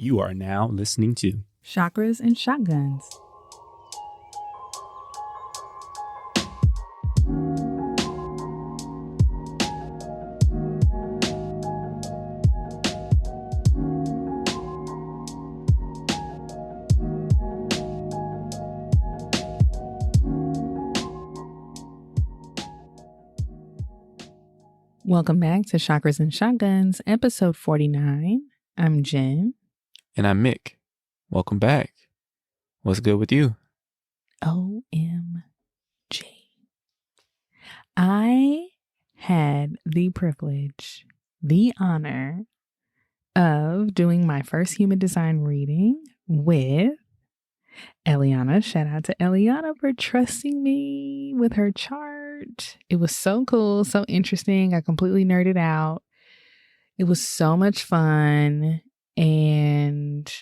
You are now listening to Chakras and Shotguns. Welcome back to Chakras and Shotguns, episode 49. I'm Jen. And I'm Mick. Welcome back. What's good with you? OMG. I had the privilege, the honor of doing my first human design reading with Eliana. Shout out to Eliana for trusting me with her chart. It was so cool, so interesting. I completely nerded out. It was so much fun. And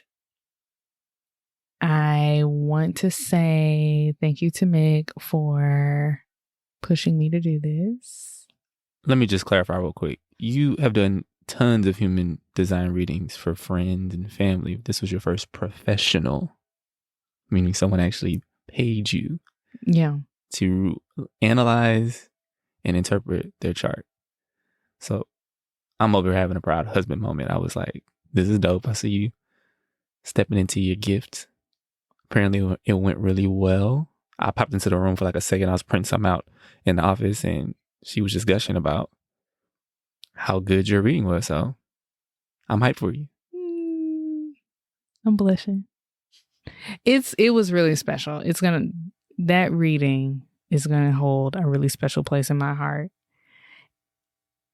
I want to say thank you to Mick for pushing me to do this. Let me just clarify real quick. You have done tons of human design readings for friends and family. This was your first professional, meaning someone actually paid you to analyze and interpret their chart. So I'm over here having a proud husband moment. I was like, this is dope. I see you stepping into your gift. Apparently it went really well. I popped into the room for like a second. I was printing something out in the office and she was just gushing about how good your reading was. So I'm hyped for you. I'm blushing. It was really special. That reading is gonna hold a really special place in my heart.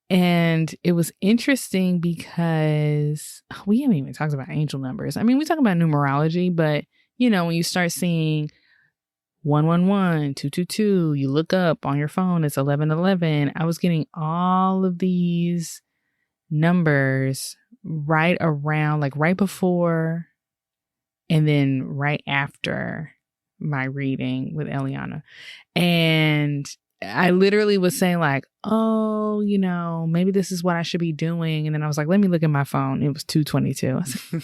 And it was interesting because we haven't even talked about angel numbers. I mean, we talk about numerology, but you know, when you start seeing 111, 222, you look up on your phone, it's 1111. I was getting all of these numbers right around, like right before and then right after my reading with Eliana. And I literally was saying like, oh, you know, maybe this is what I should be doing. And then I was like, let me look at my phone. It was 222. I was like,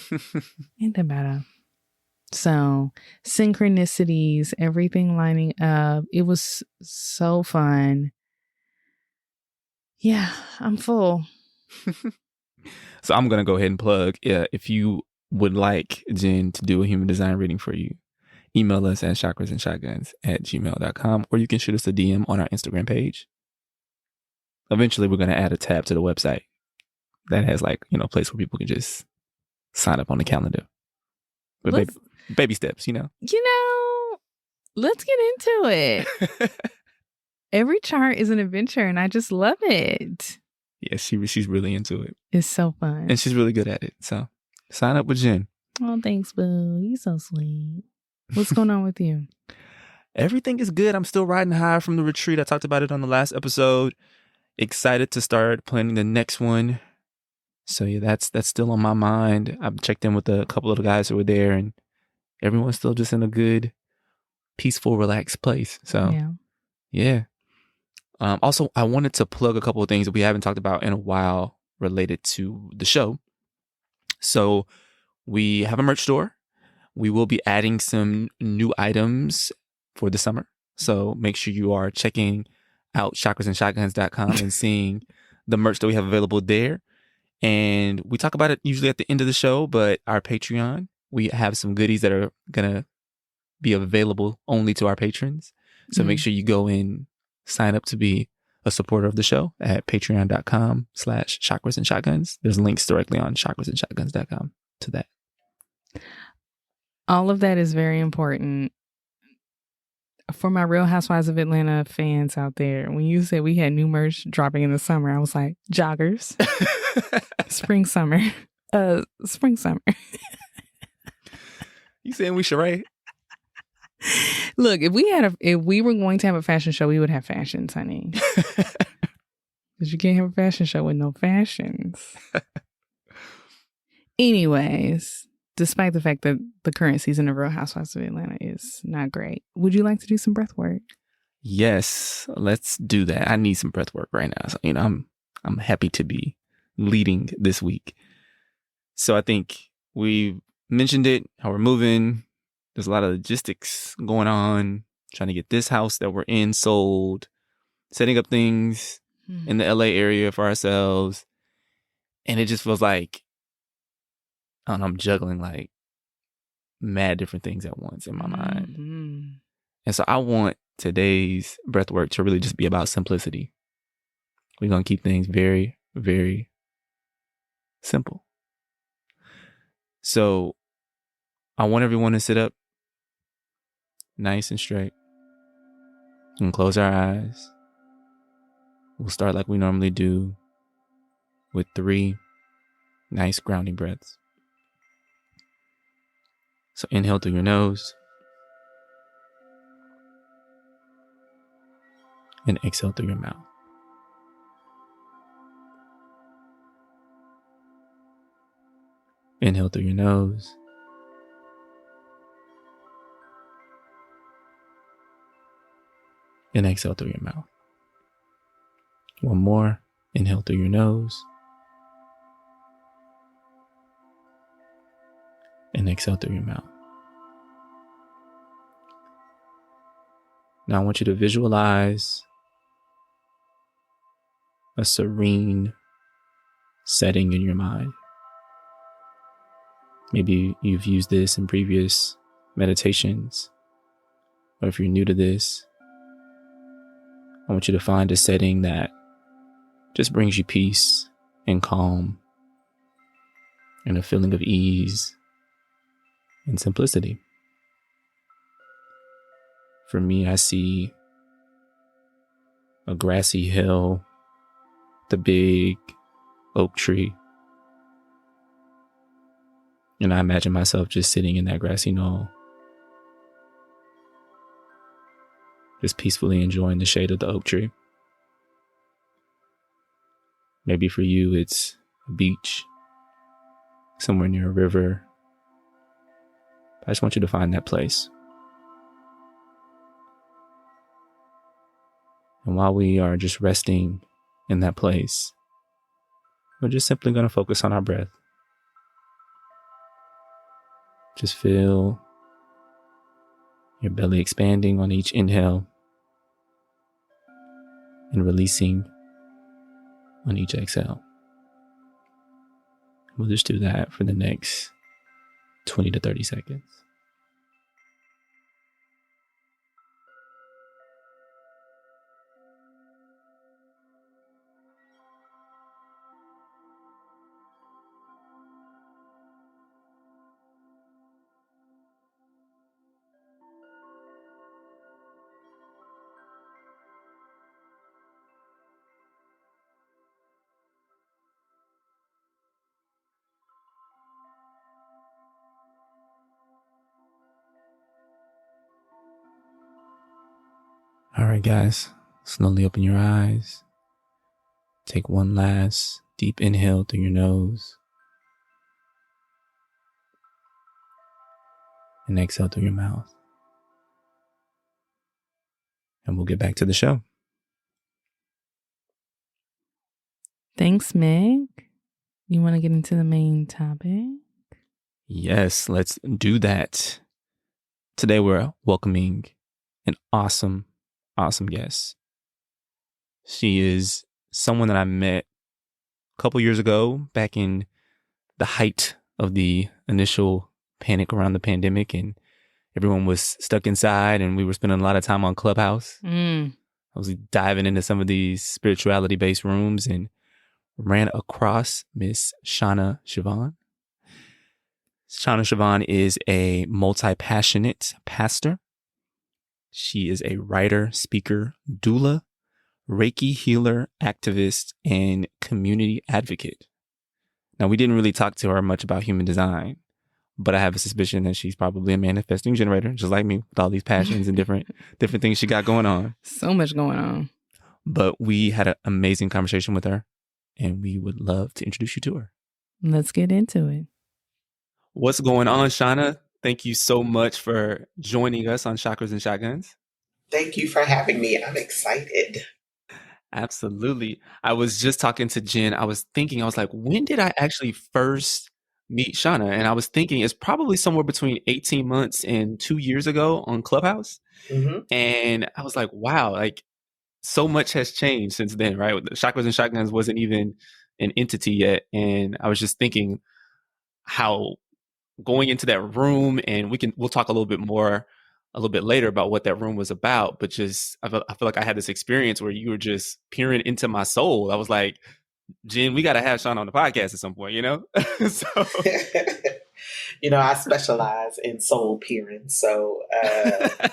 ain't that bad? So synchronicities, everything lining up. It was so fun. Yeah, I'm full. So I'm going to go ahead and plug. If you would like Jen to do a human design reading for you, email us at chakrasandshotguns@gmail.com, or you can shoot us a DM on our Instagram page. Eventually, we're going to add a tab to the website that has like, you know, a place where people can just sign up on the calendar. But baby steps, you know. You know, let's get into it. Every chart is an adventure and I just love it. Yeah, she's really into it. It's so fun. And she's really good at it. So sign up with Jen. Oh, thanks, boo. You're so sweet. What's going on with you? Everything is good. I'm still riding high from the retreat. I talked about it on the last episode. Excited to start planning the next one. So yeah, that's still on my mind. I've checked in with a couple of the guys who were there and everyone's still just in a good, peaceful, relaxed place. So yeah. Also, I wanted to plug a couple of things that we haven't talked about in a while related to the show. So we have a merch store. We will be adding some new items for the summer. So make sure you are checking out chakrasandshotguns.com and seeing the merch that we have available there. And we talk about it usually at the end of the show, but our Patreon, we have some goodies that are going to be available only to our patrons. So make sure you go and sign up to be a supporter of the show at patreon.com/chakrasandshotguns. There's links directly on chakrasandshotguns.com to that. All of that is very important. For my Real Housewives of Atlanta fans out there, when you said we had new merch dropping in the summer, I was like, joggers. Spring, summer. Spring, summer. You saying we should write? Look, if we were going to have a fashion show, we would have fashions, honey. Because you can't have a fashion show with no fashions. Anyways, despite the fact that the current season of Real Housewives of Atlanta is not great, would you like to do some breath work? Yes, let's do that. I need some breath work right now. So, you know, I'm happy to be leading this week. So I think We mentioned it, how we're moving. There's a lot of logistics going on, trying to get this house that we're in sold, setting up things in the LA area for ourselves. And it just feels like, I don't know, I'm juggling like mad different things at once in my mind. And so I want today's breathwork to really just be about simplicity. We're going to keep things very, very simple. So I want everyone to sit up nice and straight and close our eyes. We'll start like we normally do with 3 nice grounding breaths. So inhale through your nose and exhale through your mouth. Inhale through your nose and exhale through your mouth. One more. Inhale through your nose and exhale through your mouth. Now I want you to visualize a serene setting in your mind. Maybe you've used this in previous meditations, or if you're new to this, I want you to find a setting that just brings you peace and calm and a feeling of ease and simplicity. For me, I see a grassy hill, the big oak tree, and I imagine myself just sitting in that grassy knoll, just peacefully enjoying the shade of the oak tree. Maybe for you, it's a beach, somewhere near a river. I just want you to find that place. And while we are just resting in that place, we're just simply going to focus on our breath. Just feel your belly expanding on each inhale and releasing on each exhale. We'll just do that for the next 20 to 30 seconds. All right, guys, slowly open your eyes. Take one last deep inhale through your nose and exhale through your mouth. And we'll get back to the show. Thanks, Meg. You want to get into the main topic? Yes, let's do that. Today we're welcoming an awesome guest. She is someone that I met a couple years ago, back in the height of the initial panic around the pandemic, and everyone was stuck inside and we were spending a lot of time on Clubhouse. I was diving into some of these spirituality-based rooms and ran across Miss Shana Chivon. Shana Chivon is a multi-passionate pastor. She is a writer, speaker, doula, Reiki healer, activist, and community advocate. Now, we didn't really talk to her much about human design, but I have a suspicion that she's probably a manifesting generator, just like me, with all these passions and different things she got going on. So much going on. But we had an amazing conversation with her, and we would love to introduce you to her. Let's get into it. What's going on, Shana? Thank you so much for joining us on Chakras and Shotguns. Thank you for having me. I'm excited. Absolutely. I was just talking to Jen. I was like, when did I actually first meet Shana. And I was thinking it's probably somewhere between 18 months and 2 years ago on Clubhouse. Mm-hmm. And I was like, wow, like so much has changed since then, right? Chakras and Shotguns wasn't even an entity yet. And I was just thinking how going into that room, and we'll talk a little bit more a little bit later about what that room was about, but just I feel like I had this experience where you were just peering into my soul. I was like, Jen, we got to have Sean on the podcast at some point, you know? So I specialize in soul peering. So I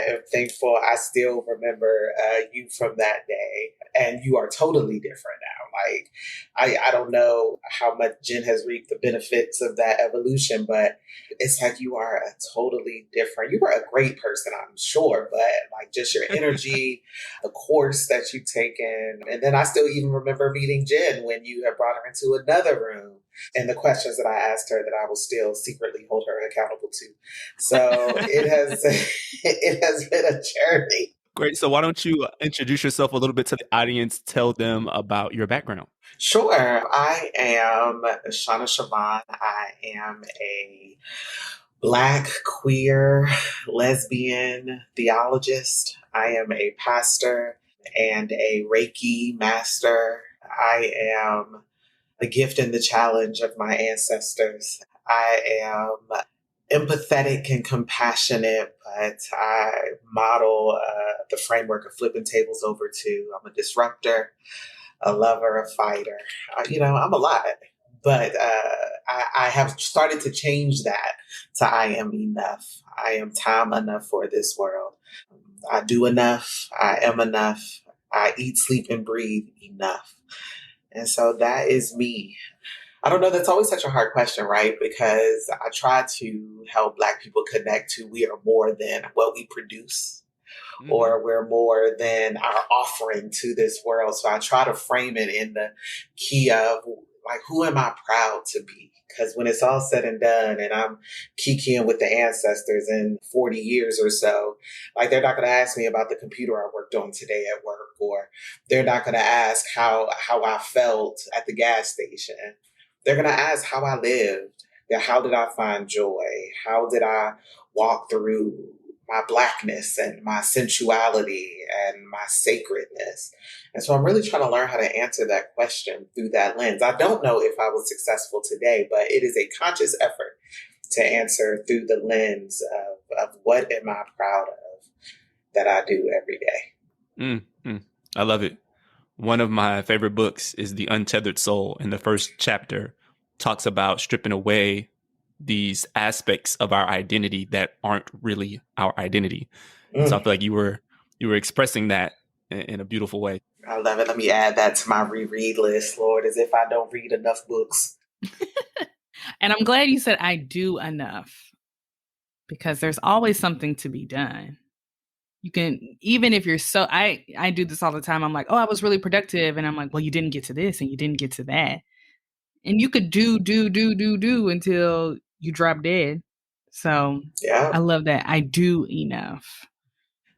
am thankful. I still remember you from that day, and you are totally different now. Like, I don't know how much Jen has reaped the benefits of that evolution, but it's like you are a totally different. You were a great person, I'm sure, but like just your energy, the course that you've taken, and then I still even remember meeting Jen when you had brought her into another room, and the questions that I asked her that I will still secretly hold her accountable to. So it has been a journey. Great. So why don't you introduce yourself a little bit to the audience? Tell them about your background. Sure. I am Shana Chivon. I am a Black, queer, lesbian theologist. I am a pastor and a Reiki master. I am the gift and the challenge of my ancestors. I am empathetic and compassionate, but I model the framework of flipping tables over too. I'm a disruptor, a lover, a fighter. I'm a lot, but I have started to change that to I am enough. I am time enough for this world. I do enough. I am enough. I eat, sleep, and breathe enough. And so that is me. I don't know. That's always such a hard question, right? Because I try to help Black people connect to we are more than what we produce, or we're more than our offering to this world. So I try to frame it in the key of like, who am I proud to be? Because when it's all said and done and I'm kikiing with the ancestors in 40 years or so, like they're not going to ask me about the computer I worked on today at work, or they're not going to ask how I felt at the gas station. They're going to ask how I lived. How did I find joy? How did I walk through my Blackness and my sensuality and my sacredness? And so I'm really trying to learn how to answer that question through that lens. I don't know if I was successful today, but it is a conscious effort to answer through the lens of what am I proud of that I do every day. I love it. One of my favorite books is The Untethered Soul. And the first chapter talks about stripping away these aspects of our identity that aren't really our identity. So I feel like you were expressing that in a beautiful way. I love it. Let me add that to my reread list, Lord, as if I don't read enough books. And I'm glad you said I do enough, because there's always something to be done. You can, even if you're I do this all the time. I'm like, oh, I was really productive. And I'm like, well, you didn't get to this and you didn't get to that. And you could do until you drop dead. So yeah. I love that. I do enough.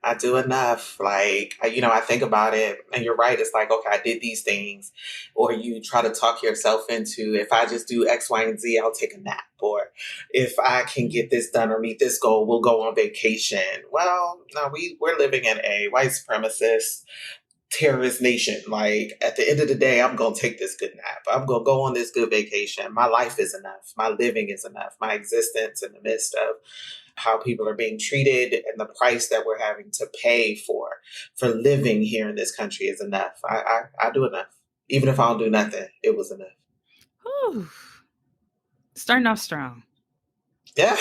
I do enough. Like, I think about it, and you're right. It's like, okay, I did these things. Or you try to talk yourself into, if I just do X, Y, and Z, I'll take a nap. Or if I can get this done or meet this goal, we'll go on vacation. Well, no, we're living in a white supremacist terrorist nation. Like, at the end of the day, I'm going to take this good nap. I'm going to go on this good vacation. My life is enough. My living is enough. My existence in the midst of how people are being treated and the price that we're having to pay for living here in this country is enough. I do enough. Even if I don't do nothing, it was enough. Whew. Starting off strong. Yeah.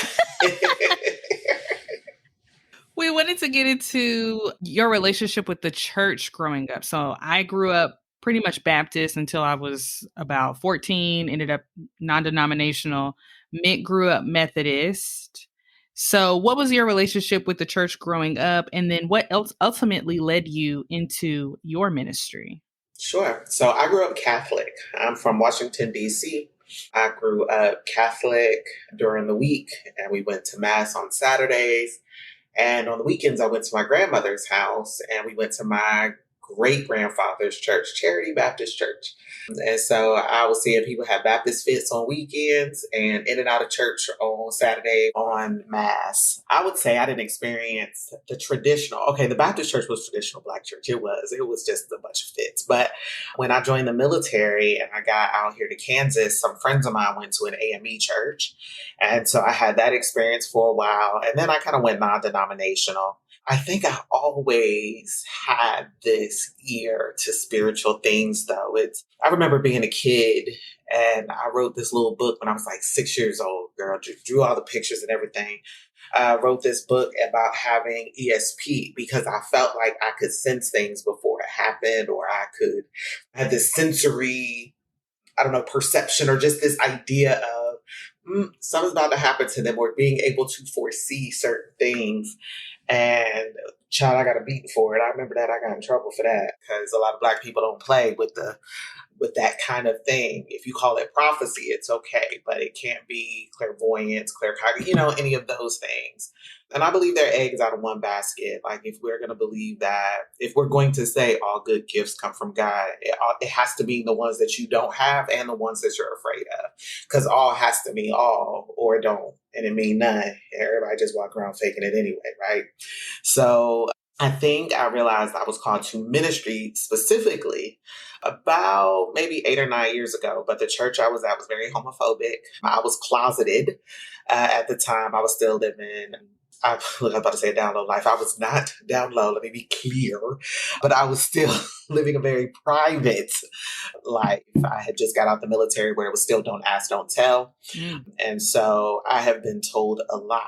We wanted to get into your relationship with the church growing up. So I grew up pretty much Baptist until I was about 14, ended up non-denominational. Mick grew up Methodist. So what was your relationship with the church growing up? And then what else ultimately led you into your ministry? Sure. So I grew up Catholic. I'm from Washington, D.C. I grew up Catholic during the week, and we went to Mass on Saturdays. And on the weekends, I went to my grandmother's house, and we went to my great-grandfather's church, Charity Baptist Church. And so I was seeing people have Baptist fits on weekends and in and out of church on Saturday on Mass. I would say I didn't experience the traditional, okay, the Baptist church was traditional Black church. It was just a bunch of fits. But when I joined the military and I got out here to Kansas, some friends of mine went to an AME church. And so I had that experience for a while. And then I kind of went non-denominational. I think I always had this ear to spiritual things, though. I remember being a kid and I wrote this little book when I was like 6 years old, girl, drew all the pictures and everything. I wrote this book about having ESP because I felt like I could sense things before it happened, or I had this sensory, I don't know, perception, or just this idea of something's about to happen to them, or being able to foresee certain things. And child, I got a beating for it. I remember that I got in trouble for that because a lot of Black people don't play with that kind of thing. If you call it prophecy, it's okay, but it can't be clairvoyance, claircognizance, any of those things. And I believe they're eggs out of one basket. Like, if we're going to believe that, if we're going to say all good gifts come from God, it has to be the ones that you don't have and the ones that you're afraid of. Because all has to mean all or don't. And it mean none. Everybody just walk around faking it anyway, right? So I think I realized I was called to ministry specifically about maybe 8 or 9 years ago. But the church I was at was very homophobic. I was closeted at the time. I was still living, I was about to say down low life. I was not down low, let me be clear. But I was still living a very private life. I had just got out the military where it was still don't ask, don't tell. And so I have been told a lot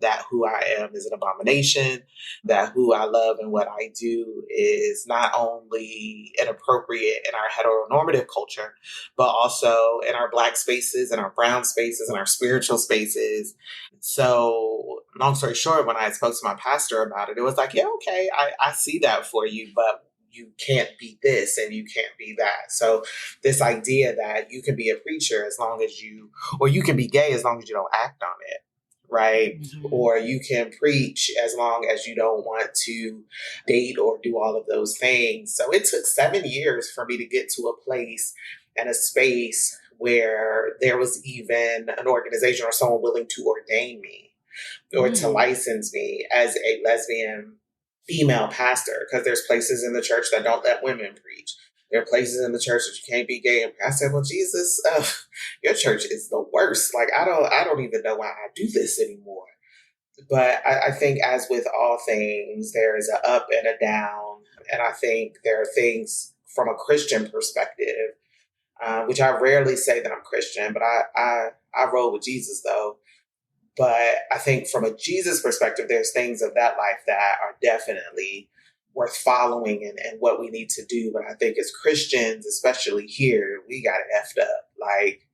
that who I am is an abomination, that who I love and what I do is not only inappropriate in our heteronormative culture, but also in our Black spaces and our brown spaces and our spiritual spaces. So long story short, when I spoke to my pastor about it, it was like, yeah, okay, I see that for you, but you can't be this and you can't be that. So this idea that you can be a preacher as long as or you can be gay as long as you don't act on it, right? Mm-hmm. Or you can preach as long as you don't want to date or do all of those things. So it took 7 years for me to get to a place and a space where there was even an organization or someone willing to ordain me or to license me as a lesbian female pastor, because there's places in the church that don't let women preach. There are places in the church that you can't be gay. And I said, well, Jesus, your church is the worst. Like, I don't even know why I do this anymore. But I think as with all things, there is an up and a down. And I think there are things from a Christian perspective, which I rarely say that I'm Christian, but I roll with Jesus though. But I think from a Jesus perspective, there's things of that life that are definitely worth following and what we need to do. But I think as Christians, especially here, we got it effed up. Like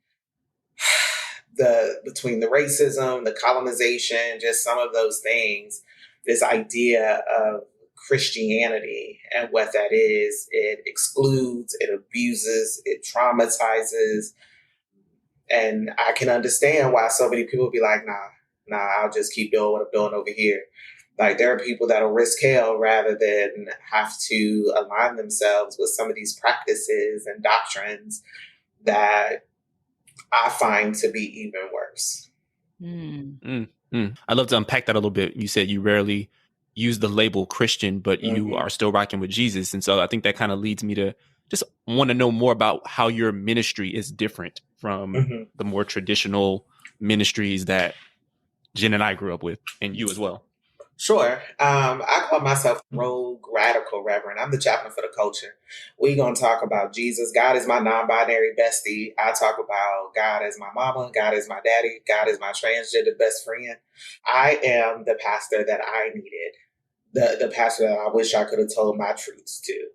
between the racism, the colonization, just some of those things, this idea of Christianity and what that is, it excludes, it abuses, it traumatizes. And I can understand why so many people be like, nah, I'll just keep doing what I'm doing over here. Like, there are people that'll risk hell rather than have to align themselves with some of these practices and doctrines that I find to be even worse. I'd love to unpack that a little bit. You said you rarely use the label Christian, but you are still rocking with Jesus. And so I think that kind of leads me to just want to know more about how your ministry is different from the more traditional ministries that Jen and I grew up with, and you as well. Sure. I call myself Rogue Radical Reverend. I'm the chaplain for the culture. We're going to talk about Jesus. God is my non-binary bestie. I talk about God as my mama. God is my daddy. God is my transgender best friend. I am the pastor that I needed. The pastor that I wish I could have told my truths to.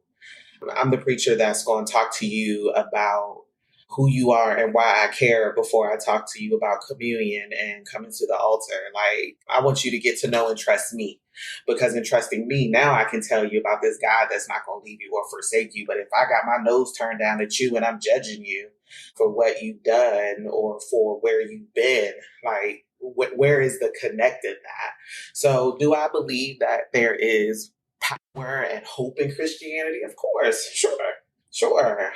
I'm the preacher that's going to talk to you about who you are and why I care before I talk to you about communion and coming to the altar. Like, I want you to get to know and trust me, because in trusting me, now I can tell you about this God that's not going to leave you or forsake you. But if I got my nose turned down at you and I'm judging you for what you've done or for where you've been, like, where is the connect in that? So do I believe that there is power and hope in Christianity? Of course, sure.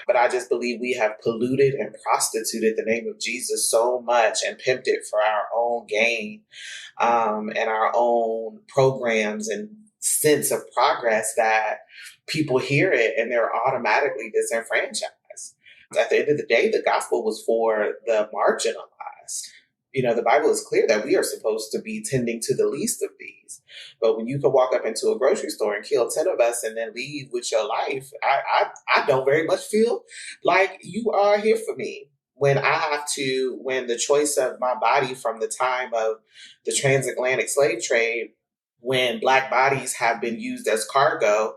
But I just believe we have polluted and prostituted the name of Jesus so much and pimped it for our own gain, and our own programs and sense of progress that people hear it and they're automatically disenfranchised. At the end of the day, the gospel was for the marginalized. The Bible is clear that we are supposed to be tending to the least of these. But when you can walk up into a grocery store and kill 10 of us and then leave with your life, I don't very much feel like you are here for me. When the choice of my body from the time of the transatlantic slave trade, when Black bodies have been used as cargo,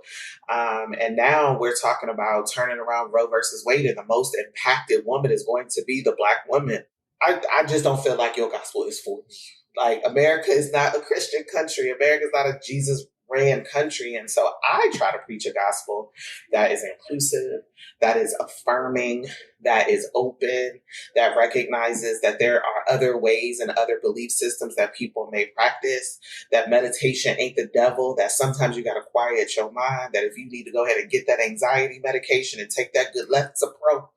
and now we're talking about turning around Roe versus Wade, and the most impacted woman is going to be the Black woman. I just don't feel like your gospel is for me. Like, America is not a Christian country. America is not a Jesus-ran country. And so I try to preach a gospel that is inclusive, that is affirming, that is open, that recognizes that there are other ways and other belief systems that people may practice, that meditation ain't the devil, that sometimes you got to quiet your mind, that if you need to go ahead and get that anxiety medication and take that good Lexapro,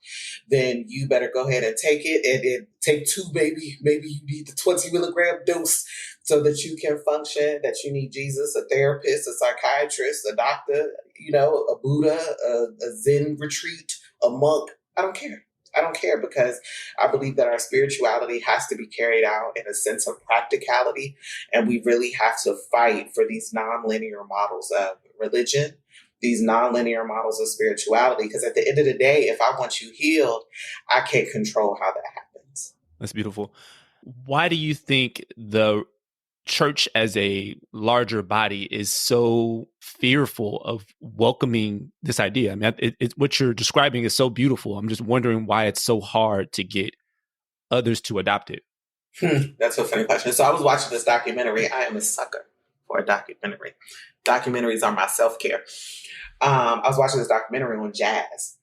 then you better go ahead and take it, and take 2, maybe you need the 20 milligram dose so that you can function, that you need Jesus, a therapist, a psychiatrist, a doctor, a Buddha, a Zen retreat, a monk. I don't care because I believe that our spirituality has to be carried out in a sense of practicality. And we really have to fight for these nonlinear models of religion, these nonlinear models of spirituality. Because at the end of the day, if I want you healed, I can't control how that happens. That's beautiful. Why do you think the church as a larger body is so fearful of welcoming this idea? I mean, what you're describing is so beautiful. I'm just wondering why it's so hard to get others to adopt it. That's a funny question. So I was watching this documentary. I am a sucker for a documentary. Documentaries are my self-care. I was watching this documentary on jazz.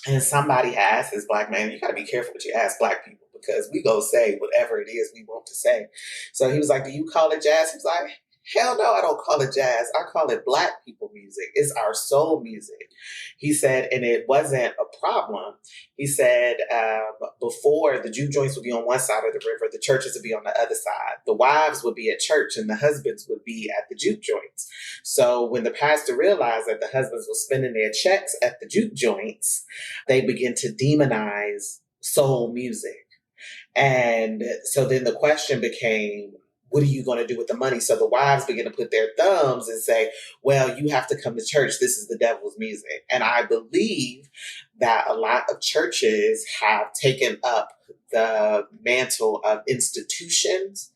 And somebody asked this Black man, you got to be careful what you ask Black people, because we go say whatever it is we want to say. So he was like, do you call it jazz? He was like, hell no, I don't call it jazz. I call it Black people music. It's our soul music. He said, and it wasn't a problem. He said, before, the juke joints would be on one side of the river, the churches would be on the other side. The wives would be at church and the husbands would be at the juke joints. So when the pastor realized that the husbands were spending their checks at the juke joints, they began to demonize soul music. And so then the question became, what are you going to do with the money? So the wives begin to put their thumbs and say, well, you have to come to church. This is the devil's music. And I believe that a lot of churches have taken up the mantle of institutions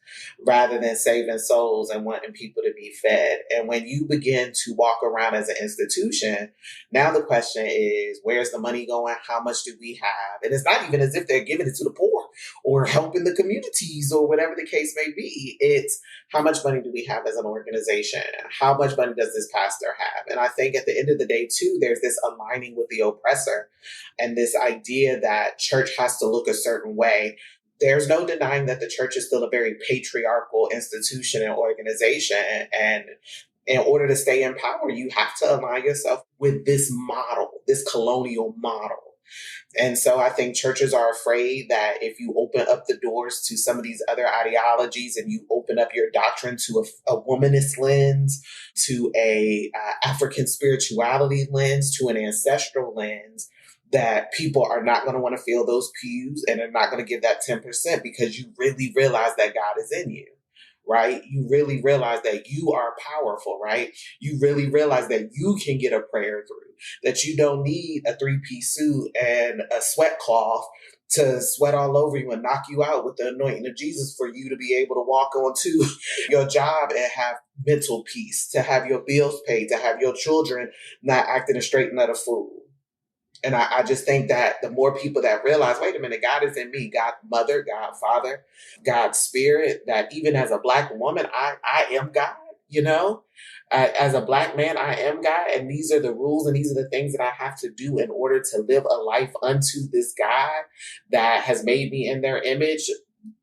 rather than saving souls and wanting people to be fed. And when you begin to walk around as an institution, now the question is, where's the money going? How much do we have? And it's not even as if they're giving it to the poor or helping the communities or whatever the case may be. It's how much money do we have as an organization? How much money does this pastor have? And I think at the end of the day, too, there's this aligning with the oppressor and this idea that church has to look a certain way. There's no denying that the church is still a very patriarchal institution and organization. And in order to stay in power, you have to align yourself with this model, this colonial model. And so I think churches are afraid that if you open up the doors to some of these other ideologies and you open up your doctrine to a womanist lens, to a African spirituality lens, to an ancestral lens, that people are not going to want to fill those pews and they're not going to give that 10% because you really realize that God is in you, right? You really realize that you are powerful, right? You really realize that you can get a prayer through, that you don't need a 3-piece suit and a sweat cloth to sweat all over you and knock you out with the anointing of Jesus for you to be able to walk onto your job and have mental peace, to have your bills paid, to have your children not acting a straight nut of fool. And I just think that the more people that realize, wait a minute, God is in me, God mother, God father, God spirit, that even as a Black woman, I am God, as a Black man, I am God. And these are the rules and these are the things that I have to do in order to live a life unto this God that has made me in their image,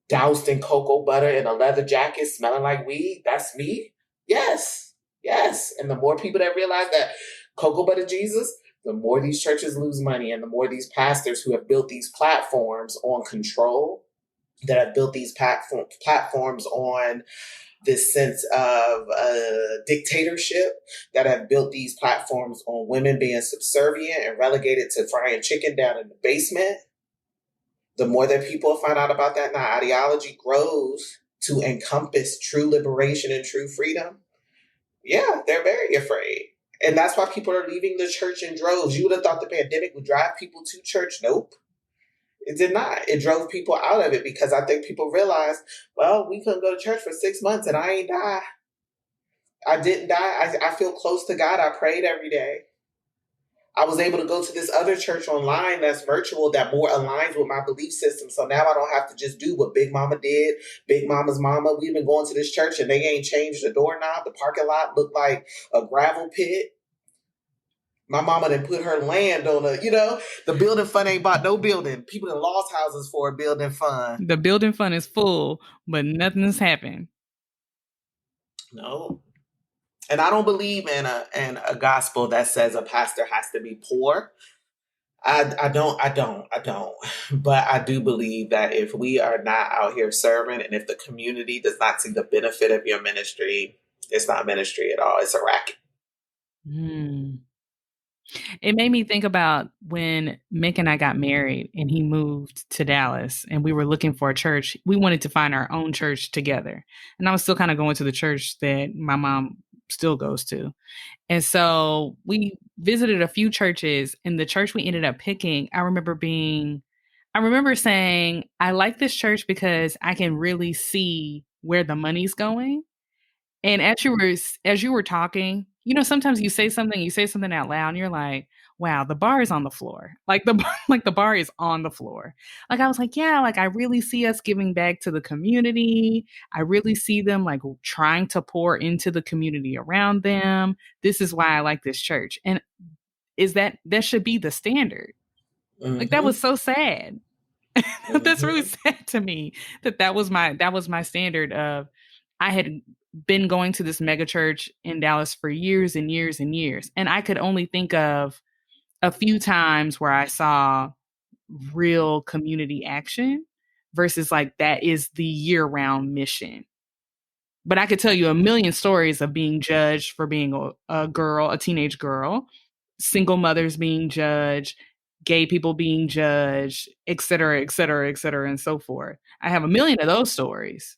doused in cocoa butter in a leather jacket, smelling like weed. That's me. Yes. Yes. And the more people that realize that cocoa butter Jesus, the more these churches lose money, and the more these pastors who have built these platforms on control, that have built these platforms on this sense of dictatorship, that have built these platforms on women being subservient and relegated to frying chicken down in the basement, the more that people find out about that, and our ideology grows to encompass true liberation and true freedom, yeah, they're very afraid. And that's why people are leaving the church in droves. You would have thought the pandemic would drive people to church. Nope. It did not. It drove people out of it because I think people realized, well, we couldn't go to church for 6 months and I ain't die. I didn't die. I feel close to God. I prayed every day. I was able to go to this other church online that's virtual that more aligns with my belief system. So now I don't have to just do what Big Mama did. Big Mama's mama. We've been going to this church and they ain't changed the doorknob. The parking lot looked like a gravel pit. My mama done put her land on the building fund ain't bought no building. People done lost houses for a building fund. The building fund is full, but nothing's happened. No. And I don't believe in a gospel that says a pastor has to be poor. I don't. But I do believe that if we are not out here serving, and if the community does not see the benefit of your ministry, it's not ministry at all. It's a racket. It made me think about when Mick and I got married and he moved to Dallas and we were looking for a church. We wanted to find our own church together. And I was still kind of going to the church that my mom still goes to. And so we visited a few churches, and the church we ended up picking, I remember saying, I like this church because I can really see where the money's going. And as you were talking, sometimes you say something out loud and you're like, wow, the bar is on the floor. Like the bar is on the floor. Like I was like, yeah, like I really see us giving back to the community. I really see them like trying to pour into the community around them. This is why I like this church. And that should be the standard. Mm-hmm. Like that was so sad. Mm-hmm. That's really sad to me that was my standard of, I had been going to this mega church in Dallas for years and years and years. And I could only think of a few times where I saw real community action versus like that is the year-round mission. But I could tell you a million stories of being judged for being a teenage girl, single mothers being judged, gay people being judged, et cetera, et cetera, et cetera, and so forth. I have a million of those stories.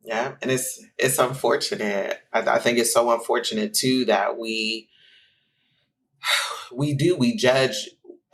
Yeah, and it's unfortunate. I think it's so unfortunate too that we judge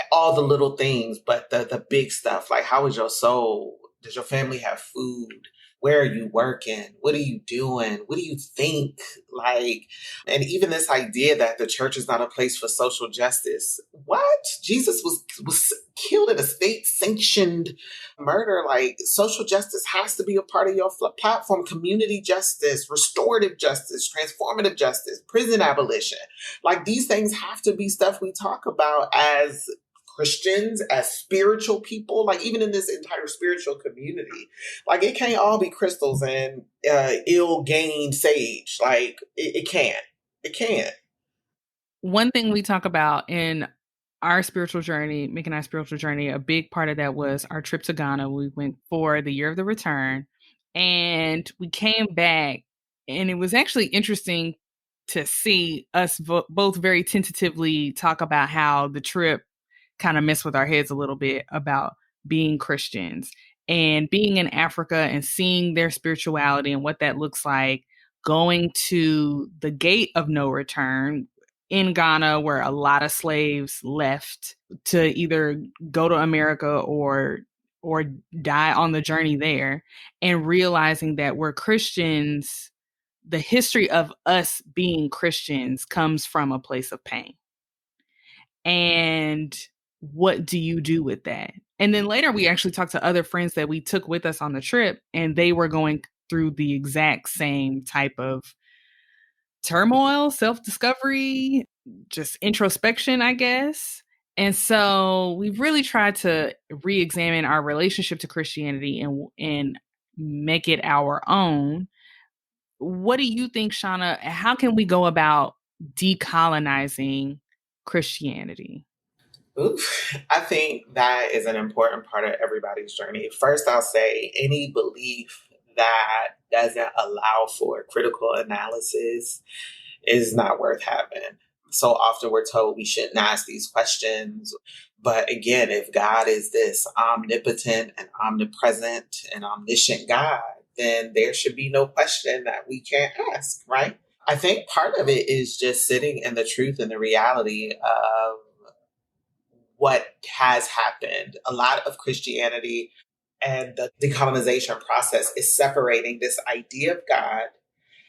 all the little things, but the big stuff, like how is your soul? Does your family have food? Where are you working? What are you doing? What do you think? Like, and even this idea that the church is not a place for social justice. What? Jesus was killed in a state-sanctioned murder. Like, social justice has to be a part of your platform. Community justice, restorative justice, transformative justice, prison abolition. Like, these things have to be stuff we talk about as Christians, as spiritual people, like even in this entire spiritual community. Like it can't all be crystals and ill-gained sage. Like it can't. It can't. One thing we talk about in our spiritual journey, making our spiritual journey, a big part of that was our trip to Ghana. We went for the year of the return and we came back, and it was actually interesting to see us both very tentatively talk about how the trip kind of mess with our heads a little bit about being Christians and being in Africa and seeing their spirituality and what that looks like, going to the gate of no return in Ghana, where a lot of slaves left to either go to America or die on the journey there, and realizing that we're Christians, the history of us being Christians comes from a place of pain. And what do you do with that? And then later we actually talked to other friends that we took with us on the trip, and they were going through the exact same type of turmoil, self-discovery, just introspection, I guess. And so we've really tried to re-examine our relationship to Christianity and make it our own what do you think, Shana? How can we go about decolonizing Christianity? Oof. I think that is an important part of everybody's journey. First, I'll say any belief that doesn't allow for critical analysis is not worth having. So often we're told we shouldn't ask these questions. But again, if God is this omnipotent and omnipresent and omniscient God, then there should be no question that we can't ask, right? I think part of it is just sitting in the truth and the reality of what has happened. A lot of Christianity and the decolonization process is separating this idea of God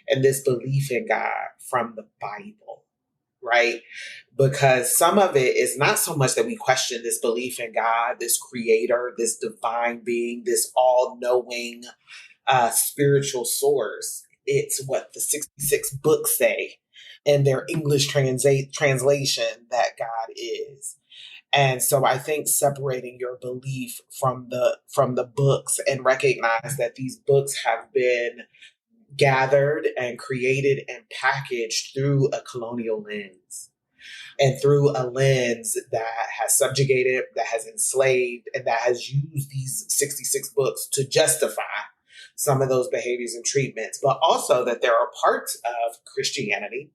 and this belief in God from the Bible, right? Because some of it is not so much that we question this belief in God, this creator, this divine being, this all knowing spiritual source. It's what the 66 books say in their English translation that God is. And so I think separating your belief from the books and recognize that these books have been gathered and created and packaged through a colonial lens and through a lens that has subjugated, that has enslaved, and that has used these 66 books to justify some of those behaviors and treatments, but also that there are parts of Christianity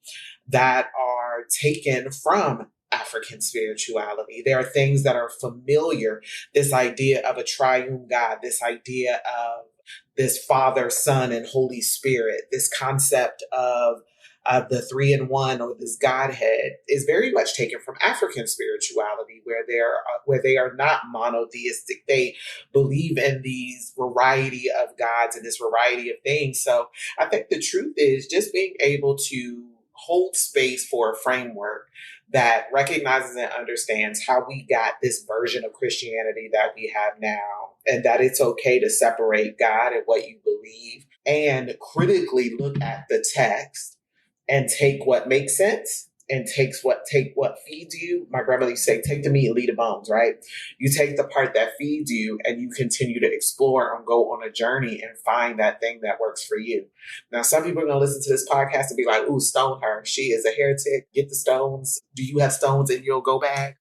that are taken from African spirituality. There are things that are familiar. This idea of a triune God, this idea of this Father, Son, and Holy Spirit, this concept of the three in one or this Godhead is very much taken from African spirituality, where they are not monotheistic. They believe in these variety of gods and this variety of things. So I think the truth is just being able to hold space for a framework that recognizes and understands how we got this version of Christianity that we have now, and that it's okay to separate God and what you believe and critically look at the text and take what makes sense and take what feeds you. My grandmother used to say, take the meat and leave the bones, right? You take the part that feeds you and you continue to explore and go on a journey and find that thing that works for you. Now, some people are going to listen to this podcast and be like, ooh, stone her. She is a heretic. Get the stones. Do you have stones in your go bag?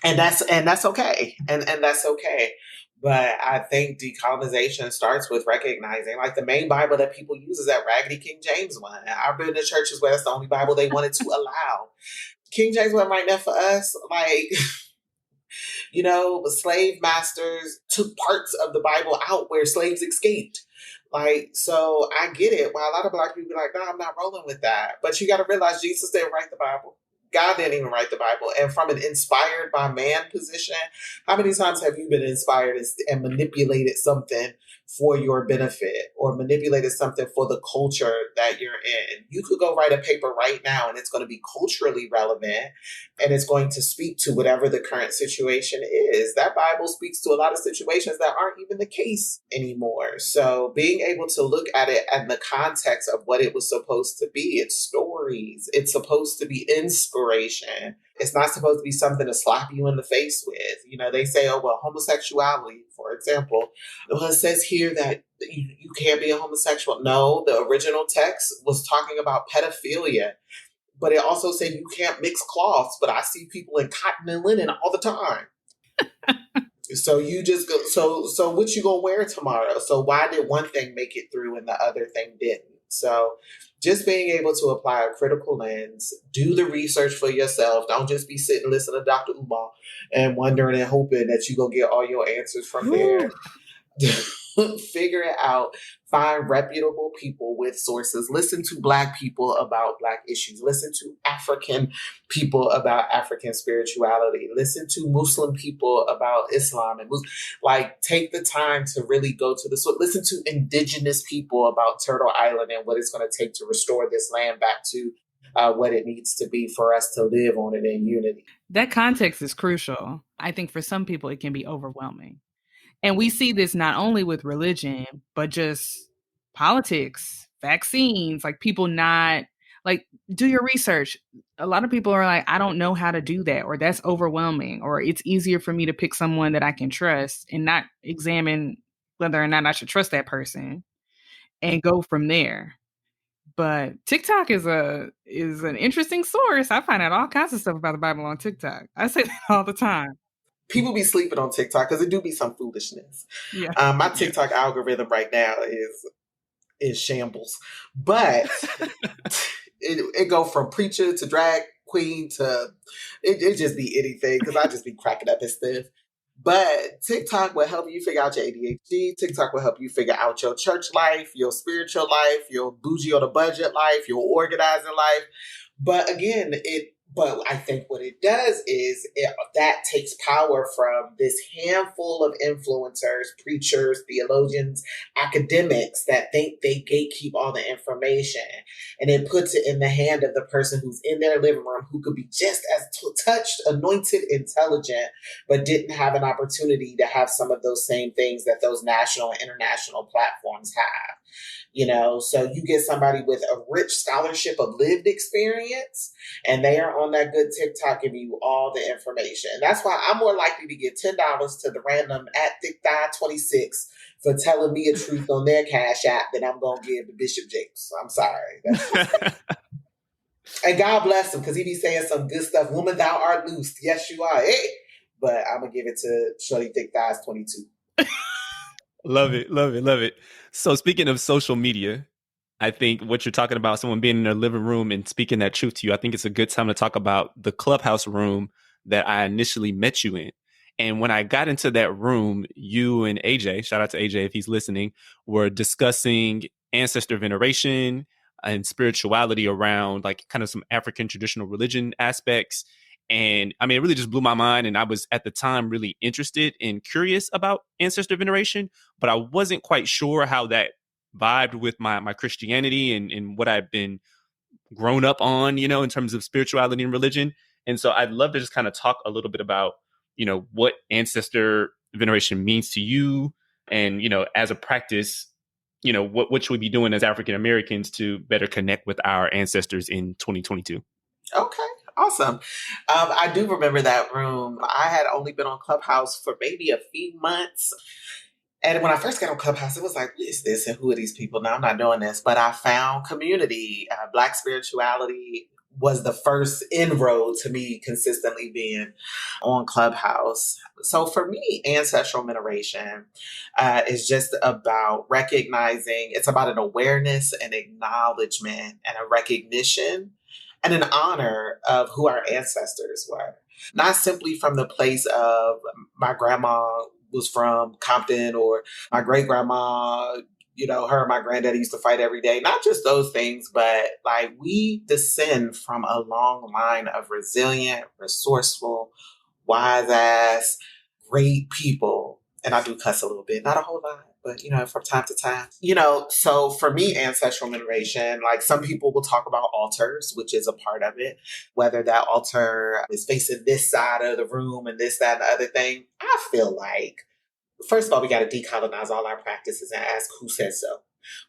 And that's okay. And that's okay. But I think decolonization starts with recognizing, like, the main Bible that people use is that raggedy King James one. And I've been to churches where that's the only Bible they wanted to allow. King James wasn't right enough for us. Like, the slave masters took parts of the Bible out where slaves escaped. Like, so I get it. While a lot of Black people be like, no, I'm not rolling with that. But you got to realize Jesus didn't write the Bible. God didn't even write the Bible. And from an inspired by man position, how many times have you been inspired and manipulated something for your benefit or manipulated something for the culture that you're in? You could go write a paper right now and it's going to be culturally relevant and it's going to speak to whatever the current situation is. That Bible speaks to a lot of situations that aren't even the case anymore. So being able to look at it in the context of what it was supposed to be, it's stories. It's supposed to be inspiration. It's not supposed to be something to slap you in the face with. They say, oh, well, homosexuality, for example. Well, it says here that you can't be a homosexual. No, the original text was talking about pedophilia. But it also said you can't mix cloths. But I see people in cotton and linen all the time. So you just go, so what you gonna wear tomorrow? So why did one thing make it through and the other thing didn't? So just being able to apply a critical lens, do the research for yourself. Don't just be sitting listening to Dr. Umar and wondering and hoping that you're gonna get all your answers from there. Figure it out. Find reputable people with sources. Listen to Black people about Black issues. Listen to African people about African spirituality. Listen to Muslim people about Islam and take the time to really go to the source. Listen to indigenous people about Turtle Island and what it's going to take to restore this land back to what it needs to be for us to live on it in unity. That context is crucial. I think for some people it can be overwhelming. And we see this not only with religion, but just politics, vaccines, like people not do your research. A lot of people are like, I don't know how to do that, or that's overwhelming, or it's easier for me to pick someone that I can trust and not examine whether or not I should trust that person and go from there. But TikTok is an interesting source. I find out all kinds of stuff about the Bible on TikTok. I say that all the time. People be sleeping on TikTok because it do be some foolishness. Yeah. My TikTok algorithm right now is shambles, but it go from preacher to drag queen to it just be anything because I just be cracking up and stuff. But TikTok will help you figure out your ADHD. TikTok will help you figure out your church life, your spiritual life, your bougie or the budget life, your organizing life. But again, but I think what it does is that takes power from this handful of influencers, preachers, theologians, academics that think they gatekeep all the information. And it puts it in the hand of the person who's in their living room who could be just as touched, anointed, intelligent, but didn't have an opportunity to have some of those same things that those national and international platforms have. So you get somebody with a rich scholarship of lived experience, and they are on that good TikTok giving you all the information. And that's why I'm more likely to give $10 to the random at ThickThigh26 for telling me a truth on their Cash App than I'm going to give to Bishop Jakes. I'm sorry. And God bless him, because he be saying some good stuff. Woman, thou art loosed. Yes, you are. Hey. But I'm going to give it to Shorty Thick Thighs 22. Love it, love it, love it. So speaking of social media, I think what you're talking about, someone being in their living room and speaking that truth to you, I think it's a good time to talk about the Clubhouse room that I initially met you in. And when I got into that room, you and AJ, shout out to AJ if he's listening, were discussing ancestor veneration and spirituality around like kind of some African traditional religion aspects. And I mean, it really just blew my mind. And I was at the time really interested and curious about ancestor veneration, but I wasn't quite sure how that vibed with my Christianity and what I've been grown up on, in terms of spirituality and religion. And so I'd love to just kind of talk a little bit about, what ancestor veneration means to you. And, as a practice, what should we be doing as African Americans to better connect with our ancestors in 2022? Okay. Awesome. I do remember that room. I had only been on Clubhouse for maybe a few months. And when I first got on Clubhouse, it was like, what is this and who are these people? No, I'm not doing this. But I found community. Black spirituality was the first inroad to me consistently being on Clubhouse. So for me, ancestral veneration is just about recognizing, it's about an awareness and acknowledgement and a recognition and an honor of who our ancestors were. Not simply from the place of my grandma was from Compton or my great grandma, her and my granddaddy used to fight every day. Not just those things, but like we descend from a long line of resilient, resourceful, wise ass, great people. And I do cuss a little bit, not a whole lot, but from time to time. So for me, ancestral veneration, like some people will talk about altars, which is a part of it. Whether that altar is facing this side of the room and this, that, and the other thing. I feel like, first of all, we got to decolonize all our practices and ask who says so.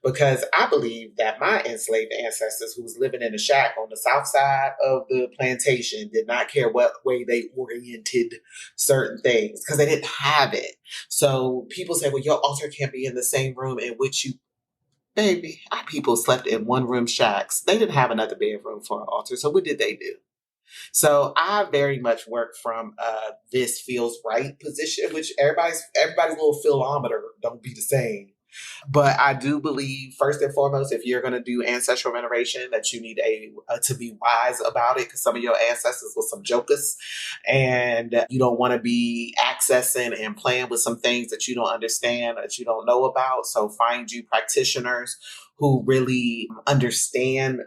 Because I believe that my enslaved ancestors who was living in a shack on the south side of the plantation did not care what way they oriented certain things because they didn't have it. So people say, well, your altar can't be in the same room in which you... Baby, our people slept in one-room shacks. They didn't have another bedroom for an altar. So what did they do? So I very much work from this feels right position, which everybody's little philometer don't be the same. But I do believe, first and foremost, if you're going to do ancestral veneration, that you need to be wise about it, because some of your ancestors were some jokers, and you don't want to be accessing and playing with some things that you don't understand, that you don't know about. So find you practitioners who really understand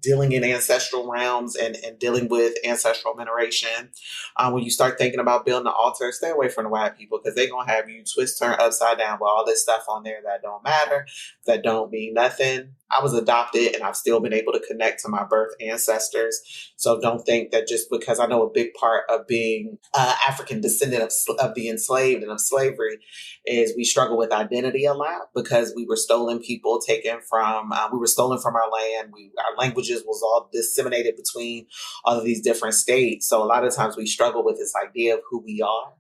dealing in ancestral realms and dealing with ancestral veneration. When you start thinking about building an altar, stay away from the white people, because they're going to have you twist, turn upside down with all this stuff on there that don't matter, that don't mean nothing. I was adopted and I've still been able to connect to my birth ancestors. So don't think that just because I know a big part of being African descendant of the enslaved and of slavery is we struggle with identity a lot, because we were stolen people, we were stolen from our land. Our languages was all disseminated between all of these different states. So a lot of times we struggle with this idea of who we are.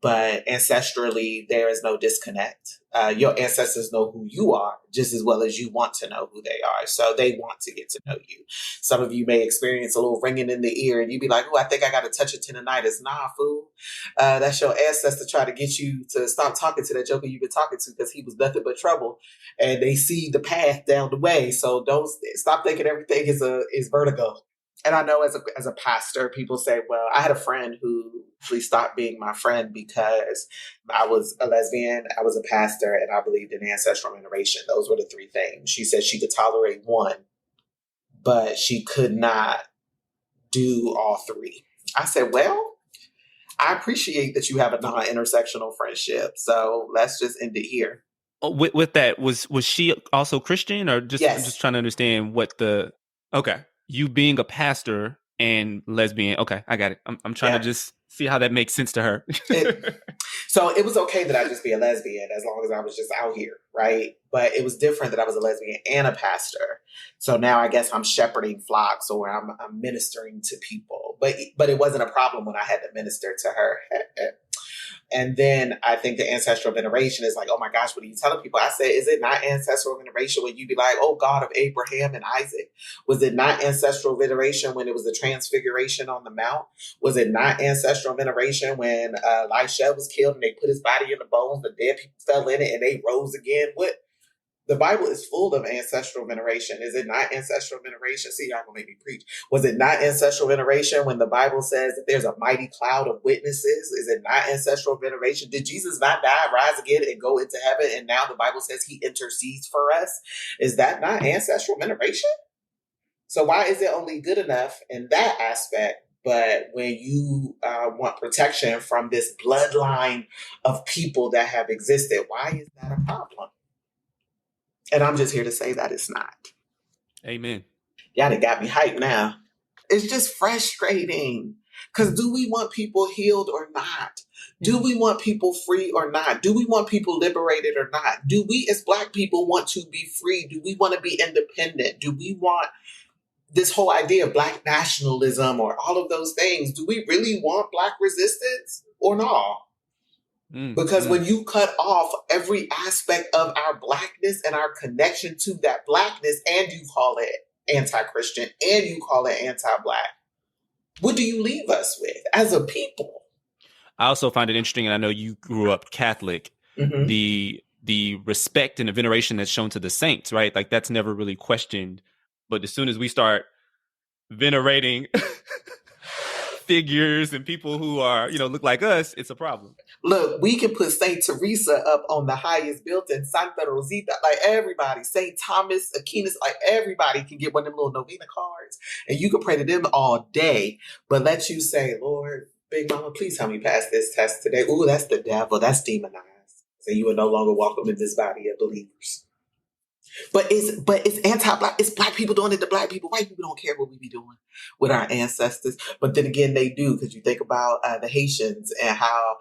But ancestrally, there is no disconnect. Your ancestors know who you are just as well as you want to know who they are. So they want to get to know you. Some of you may experience a little ringing in the ear and you be like, oh, I think I got to touch a tendonitis. Nah, fool. That's your ancestor trying to get you to stop talking to that joker you've been talking to because he was nothing but trouble. And they see the path down the way. So don't stop thinking everything is vertigo. And I know as a pastor, people say, well, I had a friend who actually stopped being my friend because I was a lesbian, I was a pastor, and I believed in ancestral veneration. Those were the three things. She said she could tolerate one, but she could not do all three. I said, well, I appreciate that you have a non-intersectional friendship. So let's just end it here. With that, was she also Christian, or just Yes. I'm just trying to understand what the okay. You being a pastor and lesbian. Okay, I got it. I'm trying to just see how that makes sense to her. So it was okay that I just be a lesbian as long as I was just out here, right? But it was different that I was a lesbian and a pastor. So now I guess I'm shepherding flocks or I'm ministering to people. But it wasn't a problem when I had to minister to her. And then I think the ancestral veneration is like, oh my gosh, what are you telling people? I said, is it not ancestral veneration when you be like, oh God of Abraham and Isaac? Was it not ancestral veneration when it was the transfiguration on the mount? Was it not ancestral veneration when Elisha was killed and they put his body in the bones, the dead people fell in it and they rose again? What? The Bible is full of ancestral veneration. Is it not ancestral veneration? See, y'all gonna make me preach. Was it not ancestral veneration when the Bible says that there's a mighty cloud of witnesses? Is it not ancestral veneration? Did Jesus not die, rise again, and go into heaven? And now the Bible says he intercedes for us. Is that not ancestral veneration? So why is it only good enough in that aspect? But when you want protection from this bloodline of people that have existed, why is that a problem? And I'm just here to say that it's not. Amen. Y'all done got me hyped now. It's just frustrating. Because do we want people healed or not? Do we want people free or not? Do we want people liberated or not? Do we as Black people want to be free? Do we want to be independent? Do we want this whole idea of Black nationalism or all of those things? Do we really want Black resistance or not? Because when you cut off every aspect of our Blackness and our connection to that Blackness and you call it anti-Christian and you call it anti-Black, what do you leave us with as a people? I also find it interesting, and I know you grew up Catholic, the respect and the veneration that's shown to the saints, right? Like that's never really questioned. But as soon as we start venerating figures and people who are, look like us, it's a problem. Look, we can put Saint Teresa up on the highest building, Santa Rosita, like everybody, Saint Thomas Aquinas, like everybody can get one of them little novena cards and you can pray to them all day, but let you say, Lord, Big Mama, please help me pass this test today. Ooh, that's the devil. That's demonized. So you are no longer welcome in this body of believers. But it's anti-Black. It's Black people doing it to Black people. White people don't care what we be doing with our ancestors. But then again, they do, because you think about the Haitians and how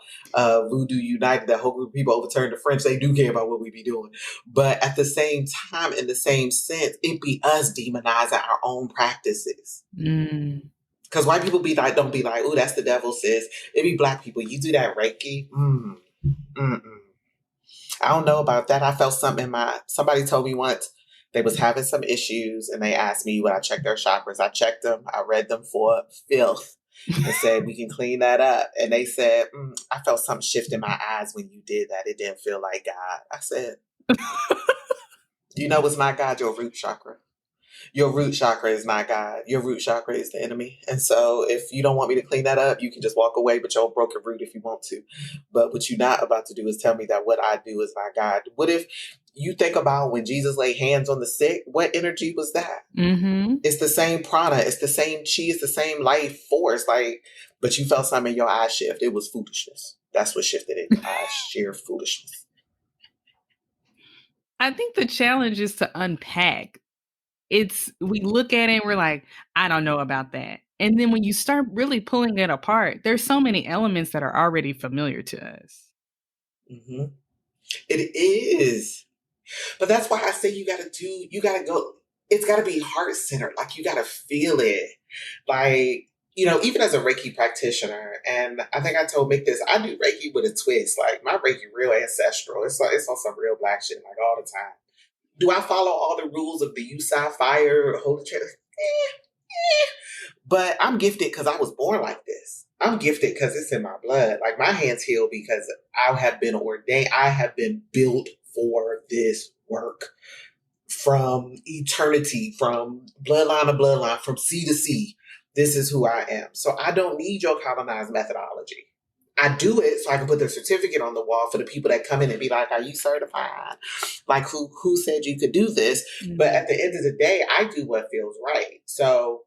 Voodoo United, that whole group of people overturned the French. They do care about what we be doing. But at the same time, in the same sense, it be us demonizing our own practices. Because white people don't be like, "Ooh, that's the devil, sis." It be Black people. You do that Reiki. I don't know about that. I felt something somebody told me once they was having some issues and they asked me would I check their chakras. I checked them. I read them for filth and said, we can clean that up. And they said, I felt something shift in my eyes when you did that. It didn't feel like God. I said, you know what's my God? Your root chakra. Your root chakra is not God. Your root chakra is the enemy. And so if you don't want me to clean that up, you can just walk away with your broken root if you want to. But what you're not about to do is tell me that what I do is not God. What if you think about when Jesus laid hands on the sick? What energy was that? It's the same prana. It's the same chi. It's the same life force. But you felt something in your eyes shift. It was foolishness. That's what shifted in your eyes. Sheer foolishness. I think the challenge is to unpack. We look at it and we're like, I don't know about that. And then when you start really pulling it apart, there's so many elements that are already familiar to us. It is. But that's why I say you got to go, it's got to be heart-centered. Like you got to feel it. Like even as a Reiki practitioner, and I think I told Mick this, I do Reiki with a twist. Like, my Reiki real ancestral. It's like, it's on some real black shit, like, all the time. Do I follow all the rules of the Yusai fire, Holy Trinity? But I'm gifted because I was born like this. I'm gifted because it's in my blood. Like, my hands heal because I have been ordained. I have been built for this work from eternity, from bloodline to bloodline, from sea to sea. This is who I am. So I don't need your colonized methodology. I do it so I can put the certificate on the wall for the people that come in and be like, are you certified? Like, who said you could do this? Mm-hmm. But at the end of the day, I do what feels right. So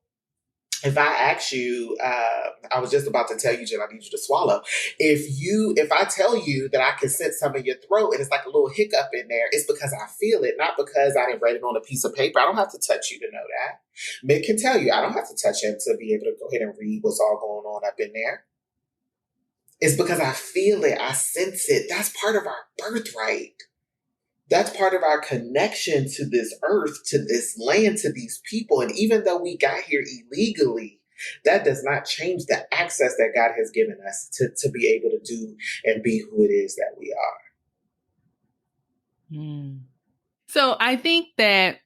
if I ask you, I was just about to tell you, Jen, I need you to swallow. If I tell you that I can sense some in your throat and it's like a little hiccup in there, it's because I feel it, not because I didn't write it on a piece of paper. I don't have to touch you to know that. Mick can tell you, I don't have to touch him to be able to go ahead and read what's all going on up in there. It's because I feel it. I sense it. That's part of our birthright. That's part of our connection to this earth, to this land, to these people. And even though we got here illegally, that does not change the access that God has given us to be able to do and be who it is that we are. So I think that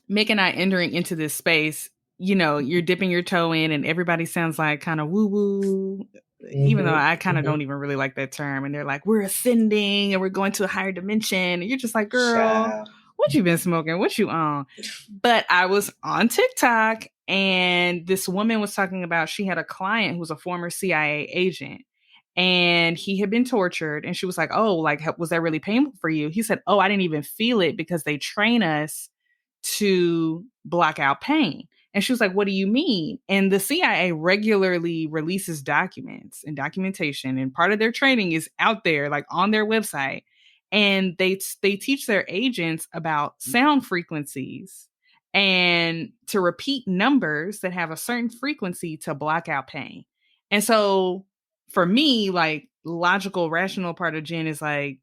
Mick and I entering into this space, you're dipping your toe in and everybody sounds like kind of woo-woo. Mm-hmm. Even though I kind of don't even really like that term. And they're like, we're ascending and we're going to a higher dimension. And you're just like, girl, what you been smoking? What you on? But I was on TikTok and this woman was talking about, she had a client who was a former CIA agent and he had been tortured. And she was like, oh, like, was that really painful for you? He said, oh, I didn't even feel it because they train us to block out pain. And she was like, what do you mean? And the CIA regularly releases documents and documentation. And part of their training is out there, like on their website. And they teach their agents about sound frequencies and to repeat numbers that have a certain frequency to block out pain. And so for me, like, logical, rational part of Jen is like,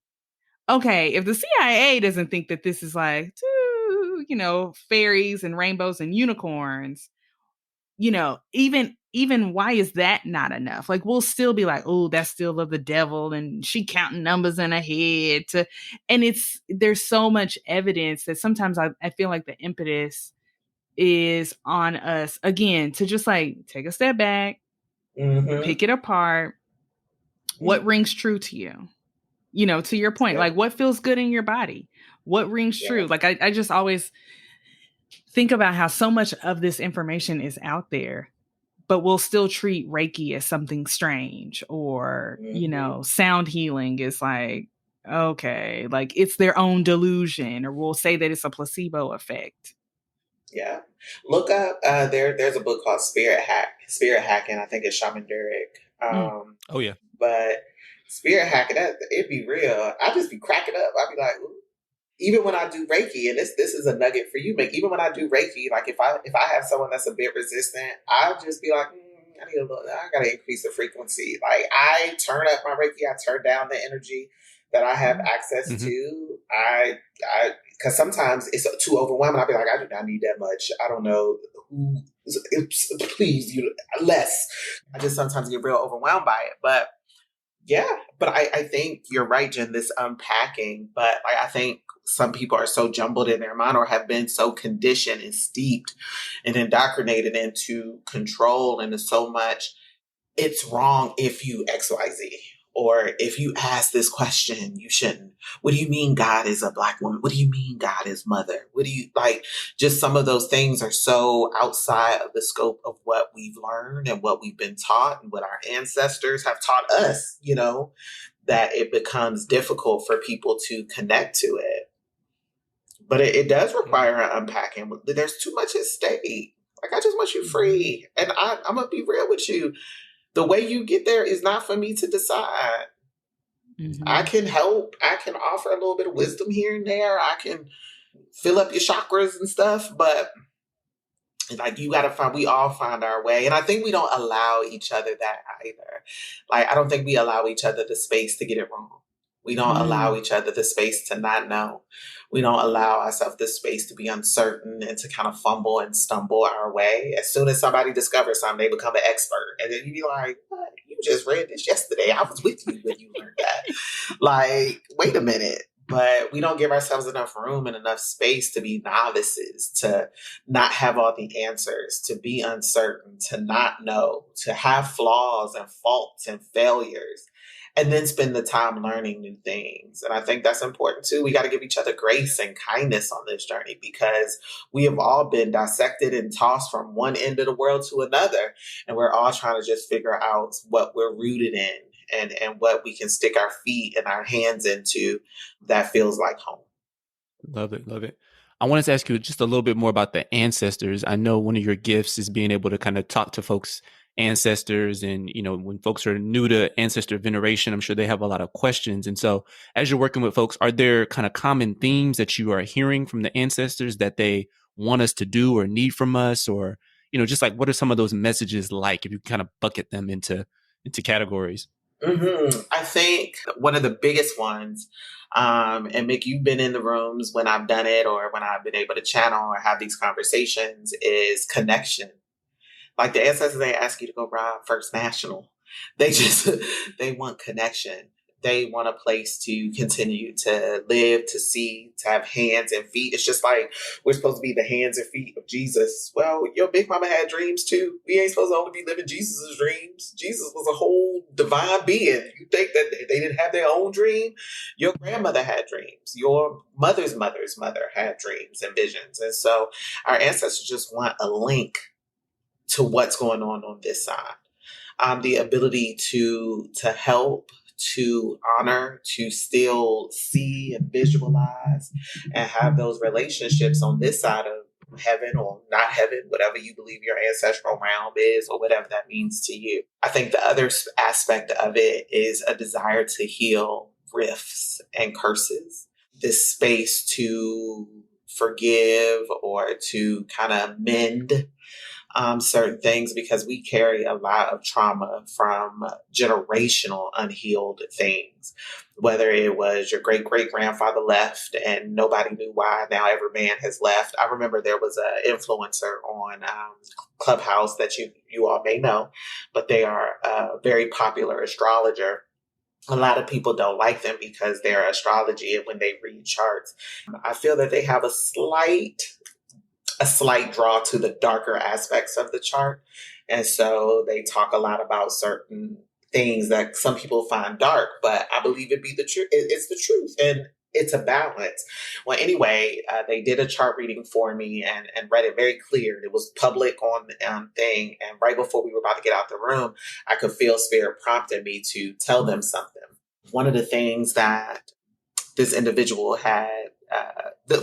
okay, if the CIA doesn't think that this is like, fairies and rainbows and unicorns, even why is that not enough? Like, we'll still be like, oh, that's still of the devil and she counting numbers in her head and there's so much evidence that sometimes I feel like the impetus is on us again to just like take a step back, pick it apart. What rings true to you? To your point, like what feels good in your body? What rings true? Like I just always think about how so much of this information is out there, but we'll still treat Reiki as something strange or, sound healing is like, okay, like it's their own delusion, or we'll say that it's a placebo effect. Yeah. Look up, there's a book called Spirit Hacking. I think it's Shaman Durek. Oh yeah. But Spirit hacking, it'd be real. I'd just be cracking up. I'd be like, ooh. Even when I do Reiki, and this is a nugget for you, Mick. Even when I do Reiki, like if I have someone that's a bit resistant, I'll just be like, I gotta increase the frequency. Like I turn up my Reiki, I turn down the energy that I have access to. Because sometimes it's too overwhelming. I'll be like, I do not need that much. I don't know who. Please, less. I just sometimes get real overwhelmed by it, but. Yeah, but I think you're right, Jen, this unpacking. But I think some people are so jumbled in their mind or have been so conditioned and steeped and indoctrinated into control and so much. It's wrong if you XYZ. Or if you ask this question, you shouldn't. What do you mean God is a Black woman? What do you mean God is mother? What do you like? Just some of those things are so outside of the scope of what we've learned and what we've been taught and what our ancestors have taught us, that it becomes difficult for people to connect to it. But it does require an unpacking. There's too much at stake. Like, I just want you free. And I'm going to be real with you. The way you get there is not for me to decide. I can help. I can offer a little bit of wisdom here and there. I can fill up your chakras and stuff. But like, we all find our way. And I think we don't allow each other that either. Like, I don't think we allow each other the space to get it wrong. We don't allow each other the space to not know. We don't allow ourselves the space to be uncertain and to kind of fumble and stumble our way. As soon as somebody discovers something, they become an expert. And then you be like, what? You just read this yesterday. I was with you when you learned that. Like, wait a minute. But we don't give ourselves enough room and enough space to be novices, to not have all the answers, to be uncertain, to not know, to have flaws and faults and failures, and then spend the time learning new things. And I think that's important too. We got to give each other grace and kindness on this journey, because we have all been dissected and tossed from one end of the world to another. And we're all trying to just figure out what we're rooted in, and what we can stick our feet and our hands into that feels like home. Love it. Love it. I wanted to ask you just a little bit more about the ancestors. I know one of your gifts is being able to kind of talk to folks' ancestors. And, you know, when folks are new to ancestor veneration, I'm sure they have a lot of questions. And so as you're working with folks, are there kind of common themes that you are hearing from the ancestors that they want us to do or need from us? Or, you know, just like, what are some of those messages like, if you kind of bucket them into categories? I think one of the biggest ones, and Mick, you've been in the rooms when I've done it or when I've been able to channel or have these conversations, is connection. Like, the ancestors, they ask you to go rob First National. They just, they want connection. They want a place to continue to live, to see, to have hands and feet. It's just like we're supposed to be the hands and feet of Jesus. Well, your big mama had dreams too. We ain't supposed to only be living Jesus' dreams. Jesus was a whole divine being. You think that they didn't have their own dream? Your grandmother had dreams. Your mother's mother's mother had dreams and visions. And so our ancestors just want a link to what's going on this side. The ability to help, to honor, to still see and visualize and have those relationships on this side of heaven or not heaven, whatever you believe your ancestral realm is or whatever that means to you. I think the other aspect of it is a desire to heal rifts and curses, this space to forgive or to kind of mend certain things, because we carry a lot of trauma from generational unhealed things. Whether it was your great great grandfather left and nobody knew why, now every man has left. I remember there was an influencer on Clubhouse that you all may know, but they are a very popular astrologer. A lot of people don't like them because they're astrology, and when they read charts, I feel that they have a slight draw to the darker aspects of the chart. And so they talk a lot about certain things that some people find dark, but I believe it be the truth. It's the truth, and it's a balance. Well, anyway, they did a chart reading for me and read it very clear. It was public on the thing. And right before we were about to get out the room, I could feel spirit prompting me to tell them something. One of the things that this individual had,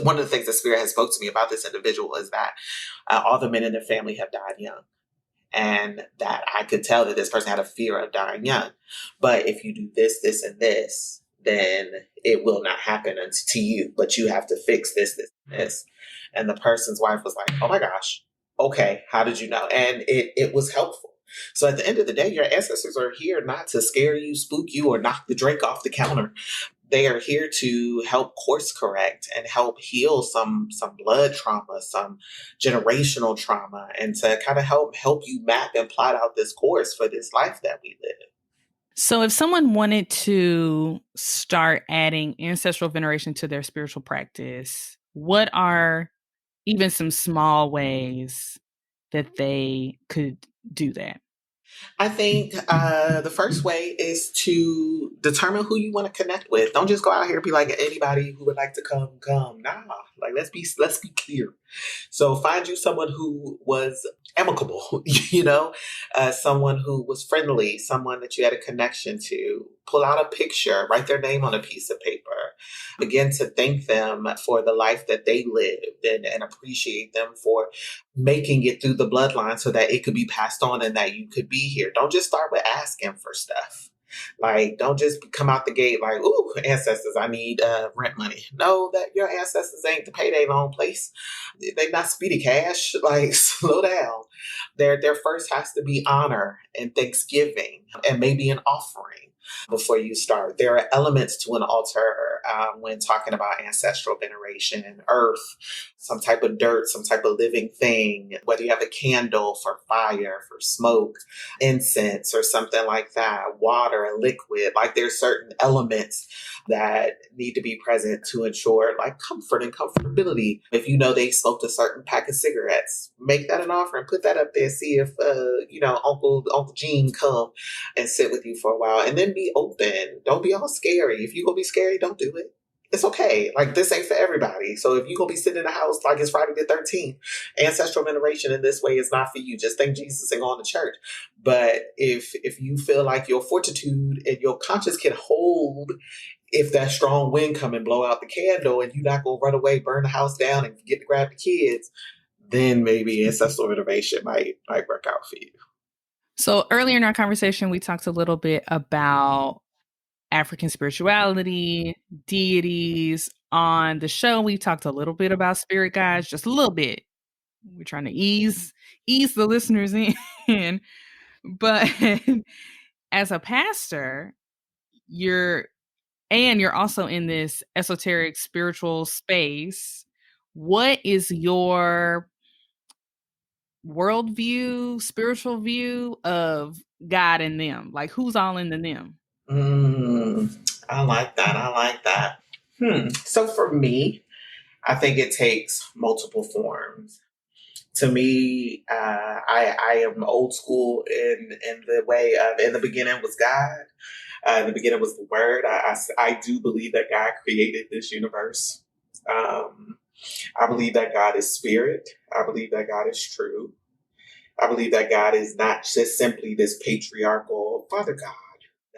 one of the things that Spirit has spoke to me about this individual is that all the men in their family have died young. And that I could tell that this person had a fear of dying young. But if you do this, this, and this, then it will not happen to you. But you have to fix this, this, and this. And the person's wife was like, oh my gosh, okay, how did you know? And it was helpful. So at the end of the day, your ancestors are here not to scare you, spook you, or knock the drink off the counter. They are here to help course correct and help heal some blood trauma, some generational trauma, and to kind of help you map and plot out this course for this life that we live. So if someone wanted to start adding ancestral veneration to their spiritual practice, what are even some small ways that they could do that? I think the first way is to determine who you want to connect with. Don't just go out here and be like, anybody who would like to come. Nah, like let's be clear. So find you someone who was amicable, someone who was friendly, someone that you had a connection to. Pull out a picture, write their name on a piece of paper. Begin to thank them for the life that they lived and appreciate them for making it through the bloodline so that it could be passed on and that you could be here. Don't just start with asking for stuff. Like, don't just come out the gate like, ooh, ancestors, I need rent money. No, that your ancestors ain't the payday loan place. They not speedy cash. Like, slow down. There first has to be honor and thanksgiving and maybe an offering. before you start. There are elements to an altar when talking about ancestral veneration, earth, some type of dirt, some type of living thing, whether you have a candle for fire, for smoke, incense, or something like that, water, a liquid. Like there's certain elements that need to be present to ensure like comfort and comfortability. If you know they smoked a certain pack of cigarettes, make that an offer and put that up there. See if Uncle Gene come and sit with you for a while, and then be open. Don't be all scary. If you gonna be scary, don't do it. It's okay. Like this ain't for everybody. So if you gonna be sitting in a house like it's Friday the 13th, ancestral veneration in this way is not for you. Just thank Jesus and go on to church. But if you feel like your fortitude and your conscience can hold, if that strong wind come and blow out the candle and you're not going to run away, burn the house down and get to grab the kids, then maybe ancestral veneration might work out for you. So earlier in our conversation, we talked a little bit about African spirituality, deities. On the show, we talked a little bit about spirit guides, just a little bit. We're trying to ease the listeners in. But as a pastor, you're also in this esoteric spiritual space. What is your worldview, spiritual view of God and them? Like, who's all in the them? I like that. So for me, I think it takes multiple forms. To me, I am old school in the way of, in the beginning was God. In the beginning was the Word. I do believe that God created this universe. I believe that God is spirit. I believe that God is true. I believe that God is not just simply this patriarchal Father God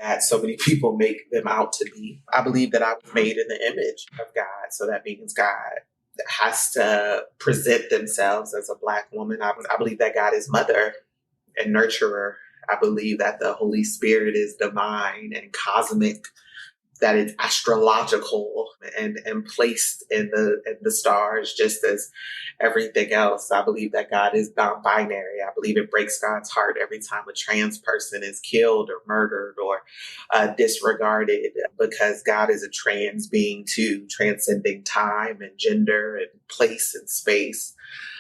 that so many people make them out to be. I believe that I was made in the image of God. So that means God has to present themselves as a Black woman. I believe that God is mother and nurturer. I believe that the Holy Spirit is divine and cosmic, that it's astrological and placed in the stars just as everything else. I believe that God is non-binary. I believe it breaks God's heart every time a trans person is killed or murdered or disregarded, because God is a trans being too, transcending time and gender and place and space.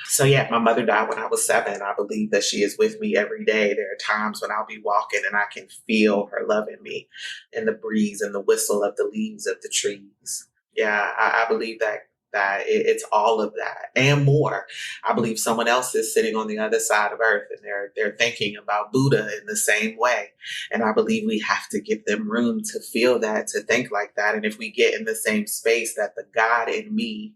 So yeah, my mother died when I was 7. I believe that she is with me every day. There are times when I'll be walking and I can feel her loving me in the breeze and the whistle of the leaves of the trees. Yeah, I believe that it's all of that and more. I believe someone else is sitting on the other side of earth and they're thinking about Buddha in the same way. And I believe we have to give them room to feel that, to think like that. And if we get in the same space, that the God in me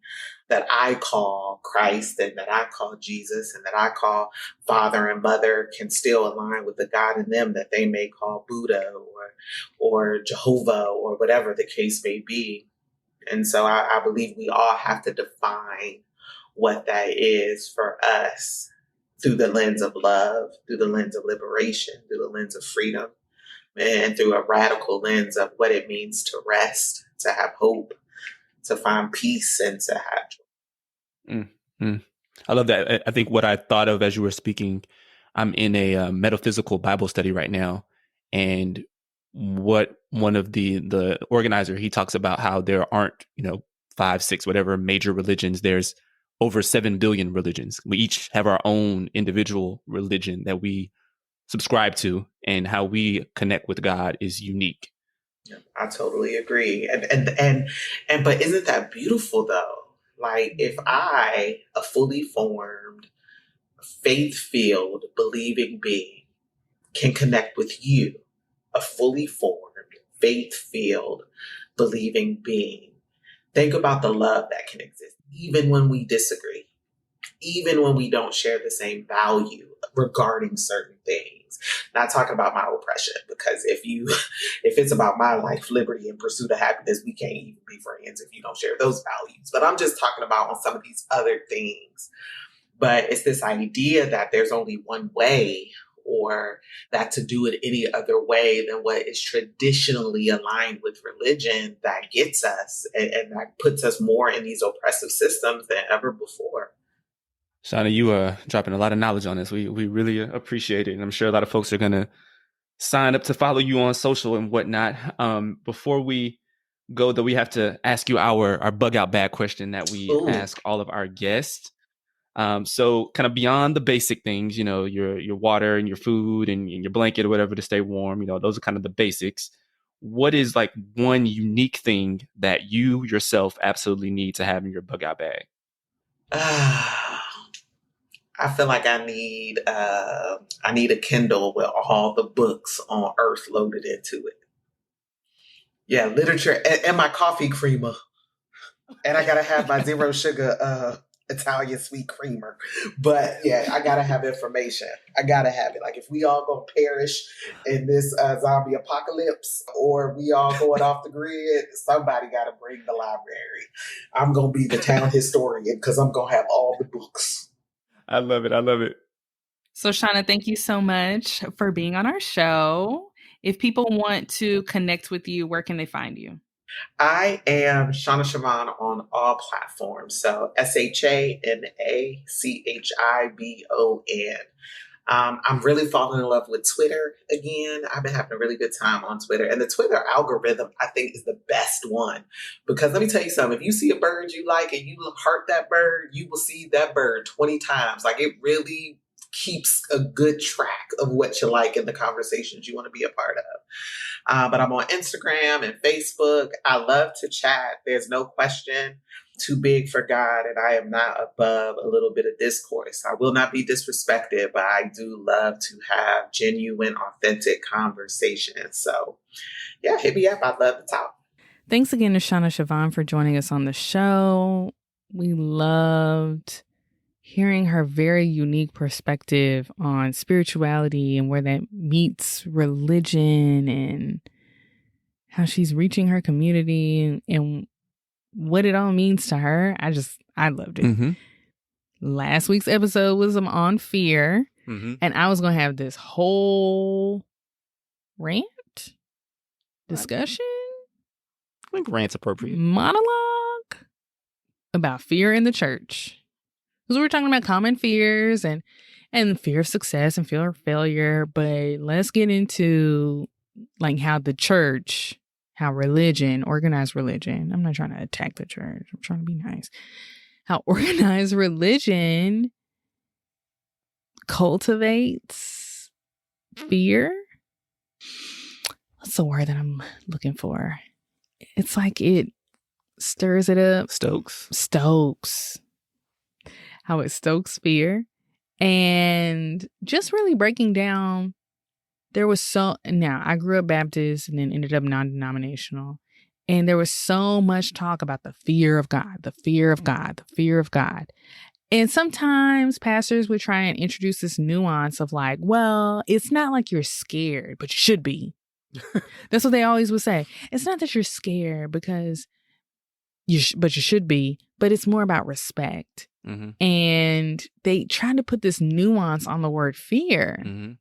that I call Christ and that I call Jesus and that I call Father and Mother can still align with the God in them that they may call Buddha or Jehovah or whatever the case may be. And so I believe we all have to define what that is for us through the lens of love, through the lens of liberation, through the lens of freedom, and through a radical lens of what it means to rest, to have hope, to find peace, and to have joy. Mm-hmm. I love that. I think what I thought of as you were speaking, I'm in a metaphysical Bible study right now, and what one of the organizer, he talks about how there aren't 5, 6 whatever major religions. There's over 7 billion religions. We each have our own individual religion that we subscribe to, and how we connect with God is unique. Yeah, I totally agree. And but isn't that beautiful though? Like if I, a fully formed, faith-filled, believing being, can connect with you, a fully formed, faith-filled, believing being, think about the love that can exist, even when we disagree, even when we don't share the same value regarding certain things. Not talking about my oppression, because if it's about my life, liberty, and pursuit of happiness, we can't even be friends if you don't share those values. But I'm just talking about on some of these other things. But it's this idea that there's only one way, or that to do it any other way than what is traditionally aligned with religion, that gets us and that puts us more in these oppressive systems than ever before. Shana, you are dropping a lot of knowledge on us. We really appreciate it. And I'm sure a lot of folks are going to sign up to follow you on social and whatnot. Before we go, though, we have to ask you our bug out bag question that we ask all of our guests. So kind of beyond the basic things, your water and your food and your blanket or whatever to stay warm, those are kind of the basics. What is like one unique thing that you yourself absolutely need to have in your bug out bag? I feel like I need a Kindle with all the books on Earth loaded into it. Yeah, literature and my coffee creamer. And I gotta have my zero sugar Italian sweet creamer. But yeah, I gotta have information. I gotta have it. Like if we all gonna perish in this zombie apocalypse, or we all going off the grid, somebody gotta bring the library. I'm gonna be the town historian because I'm gonna have all the books. I love it. I love it. So Shana, thank you so much for being on our show. If people want to connect with you, where can they find you? I am Shana Chivon on all platforms. So ShanaChibon. I'm really falling in love with Twitter again. I've been having a really good time on Twitter. And the Twitter algorithm, I think, is the best one. Because let me tell you something. If you see a bird you like and you heart that bird, you will see that bird 20 times. Like it really keeps a good track of what you like in the conversations you want to be a part of. But I'm on Instagram and Facebook. I love to chat. There's no question too big for God, and I am not above a little bit of discourse. I will not be disrespected, but I do love to have genuine, authentic conversations. So yeah, hit me up. I'd love to talk. Thanks again to Shana Chivon for joining us on the show. We loved hearing her very unique perspective on spirituality and where that meets religion and how she's reaching her community and what it all means to her. I loved it. Mm-hmm. Last week's episode was on fear. Mm-hmm. And I was going to have this whole rant, discussion. I think rant's appropriate. Monologue about fear in the church. Because we were talking about common fears and fear of success and fear of failure. But let's get into like how the church, how religion, organized religion, I'm not trying to attack the church. I'm trying to be nice. How organized religion cultivates fear. What's the word that I'm looking for? It's like it stirs it up. Stokes. How it stokes fear. And just really breaking down. Now I grew up Baptist and then ended up non-denominational. And there was so much talk about the fear of God, the fear of God, the fear of God. And sometimes pastors would try and introduce this nuance of like, well, it's not like you're scared, but you should be. That's what they always would say. It's not that you're scared because but you should be, but it's more about respect. Mm-hmm. And they tried to put this nuance on the word fear. Mm-hmm.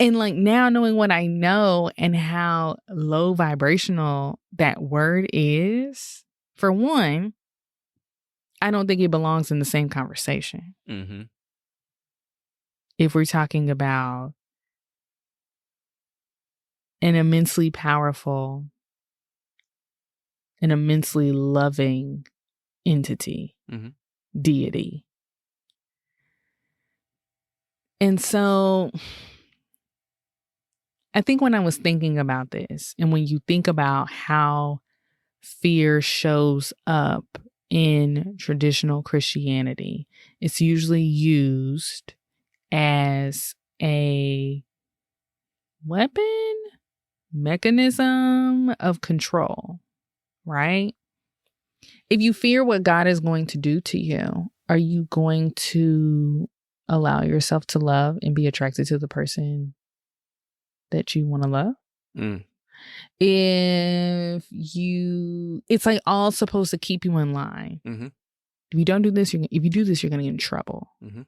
And like now knowing what I know and how low vibrational that word is, for one, I don't think it belongs in the same conversation. Mm-hmm. If we're talking about an immensely powerful, an immensely loving entity, mm-hmm. deity. And so I think when I was thinking about this, and when you think about how fear shows up in traditional Christianity, it's usually used as a weapon, mechanism of control, right? If you fear what God is going to do to you, are you going to allow yourself to love and be attracted to the person that you want to love? Mm. It's like all supposed to keep you in line. Mm-hmm. If you don't do this, if you do this, you're going to get in trouble. Mm-hmm.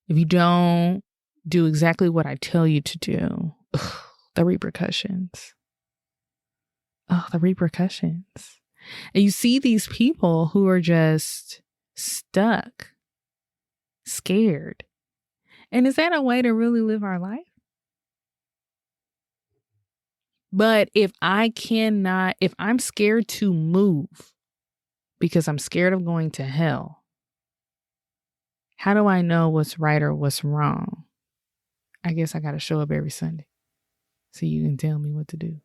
If you don't do exactly what I tell you to do, the repercussions. Oh, the repercussions. And you see these people who are just stuck, scared. And is that a way to really live our life? But if I'm scared to move because I'm scared of going to hell, how do I know what's right or what's wrong? I guess I got to show up every Sunday so you can tell me what to do.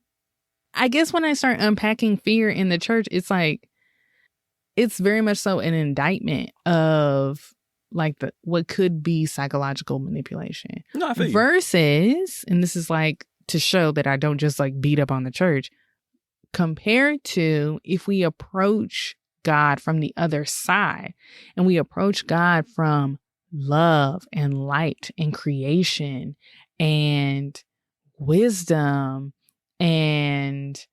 I guess when I start unpacking fear in the church, it's like, it's very much so an indictment of like what could be psychological manipulation. No, I feel you. Versus, and this is like to show that I don't just like beat up on the church, compared to if we approach God from the other side and we approach God from love and light and creation and wisdom and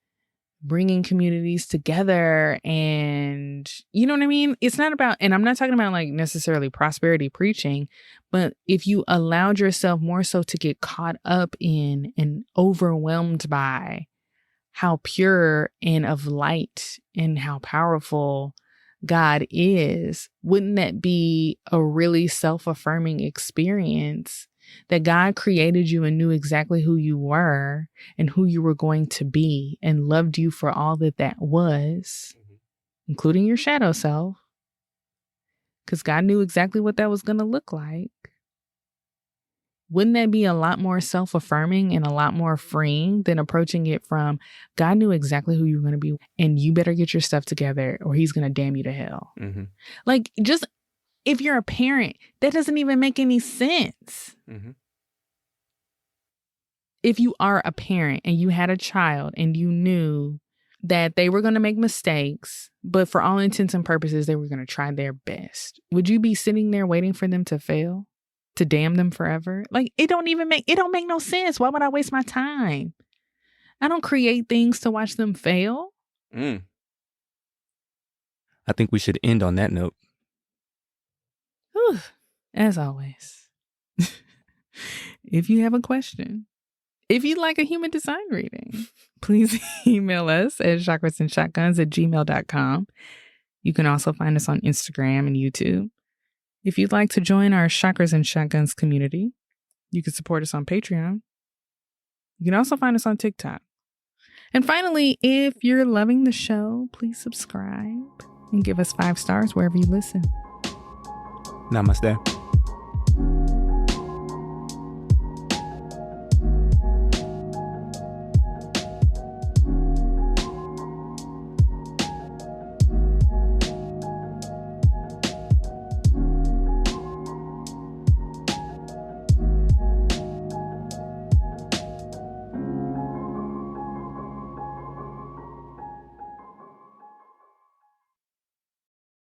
bringing communities together, and you know what I mean? It's not about, and I'm not talking about like necessarily prosperity preaching, but if you allowed yourself more so to get caught up in and overwhelmed by how pure and of light and how powerful God is, wouldn't that be a really self-affirming experience that God created you and knew exactly who you were and who you were going to be and loved you for all that was, including your shadow self, because God knew exactly what that was going to look like? Wouldn't that be a lot more self-affirming and a lot more freeing than approaching it from God knew exactly who you were going to be and you better get your stuff together or he's going to damn you to hell? Mm-hmm. Like, just if you're a parent, that doesn't even make any sense. Mm-hmm. If you are a parent and you had a child and you knew that they were going to make mistakes, but for all intents and purposes, they were going to try their best, would you be sitting there waiting for them to fail? To damn them forever? Like, it don't make no sense. Why would I waste my time? I don't create things to watch them fail. I think we should end on that note. Whew. As always, if you have a question, if you'd like a human design reading, please email us at chakrasandshotguns@gmail.com. You can also find us on Instagram and YouTube. If you'd like to join our Chakras and Shotguns community, you can support us on Patreon. You can also find us on TikTok. And finally, if you're loving the show, please subscribe and give us 5 stars wherever you listen. Namaste.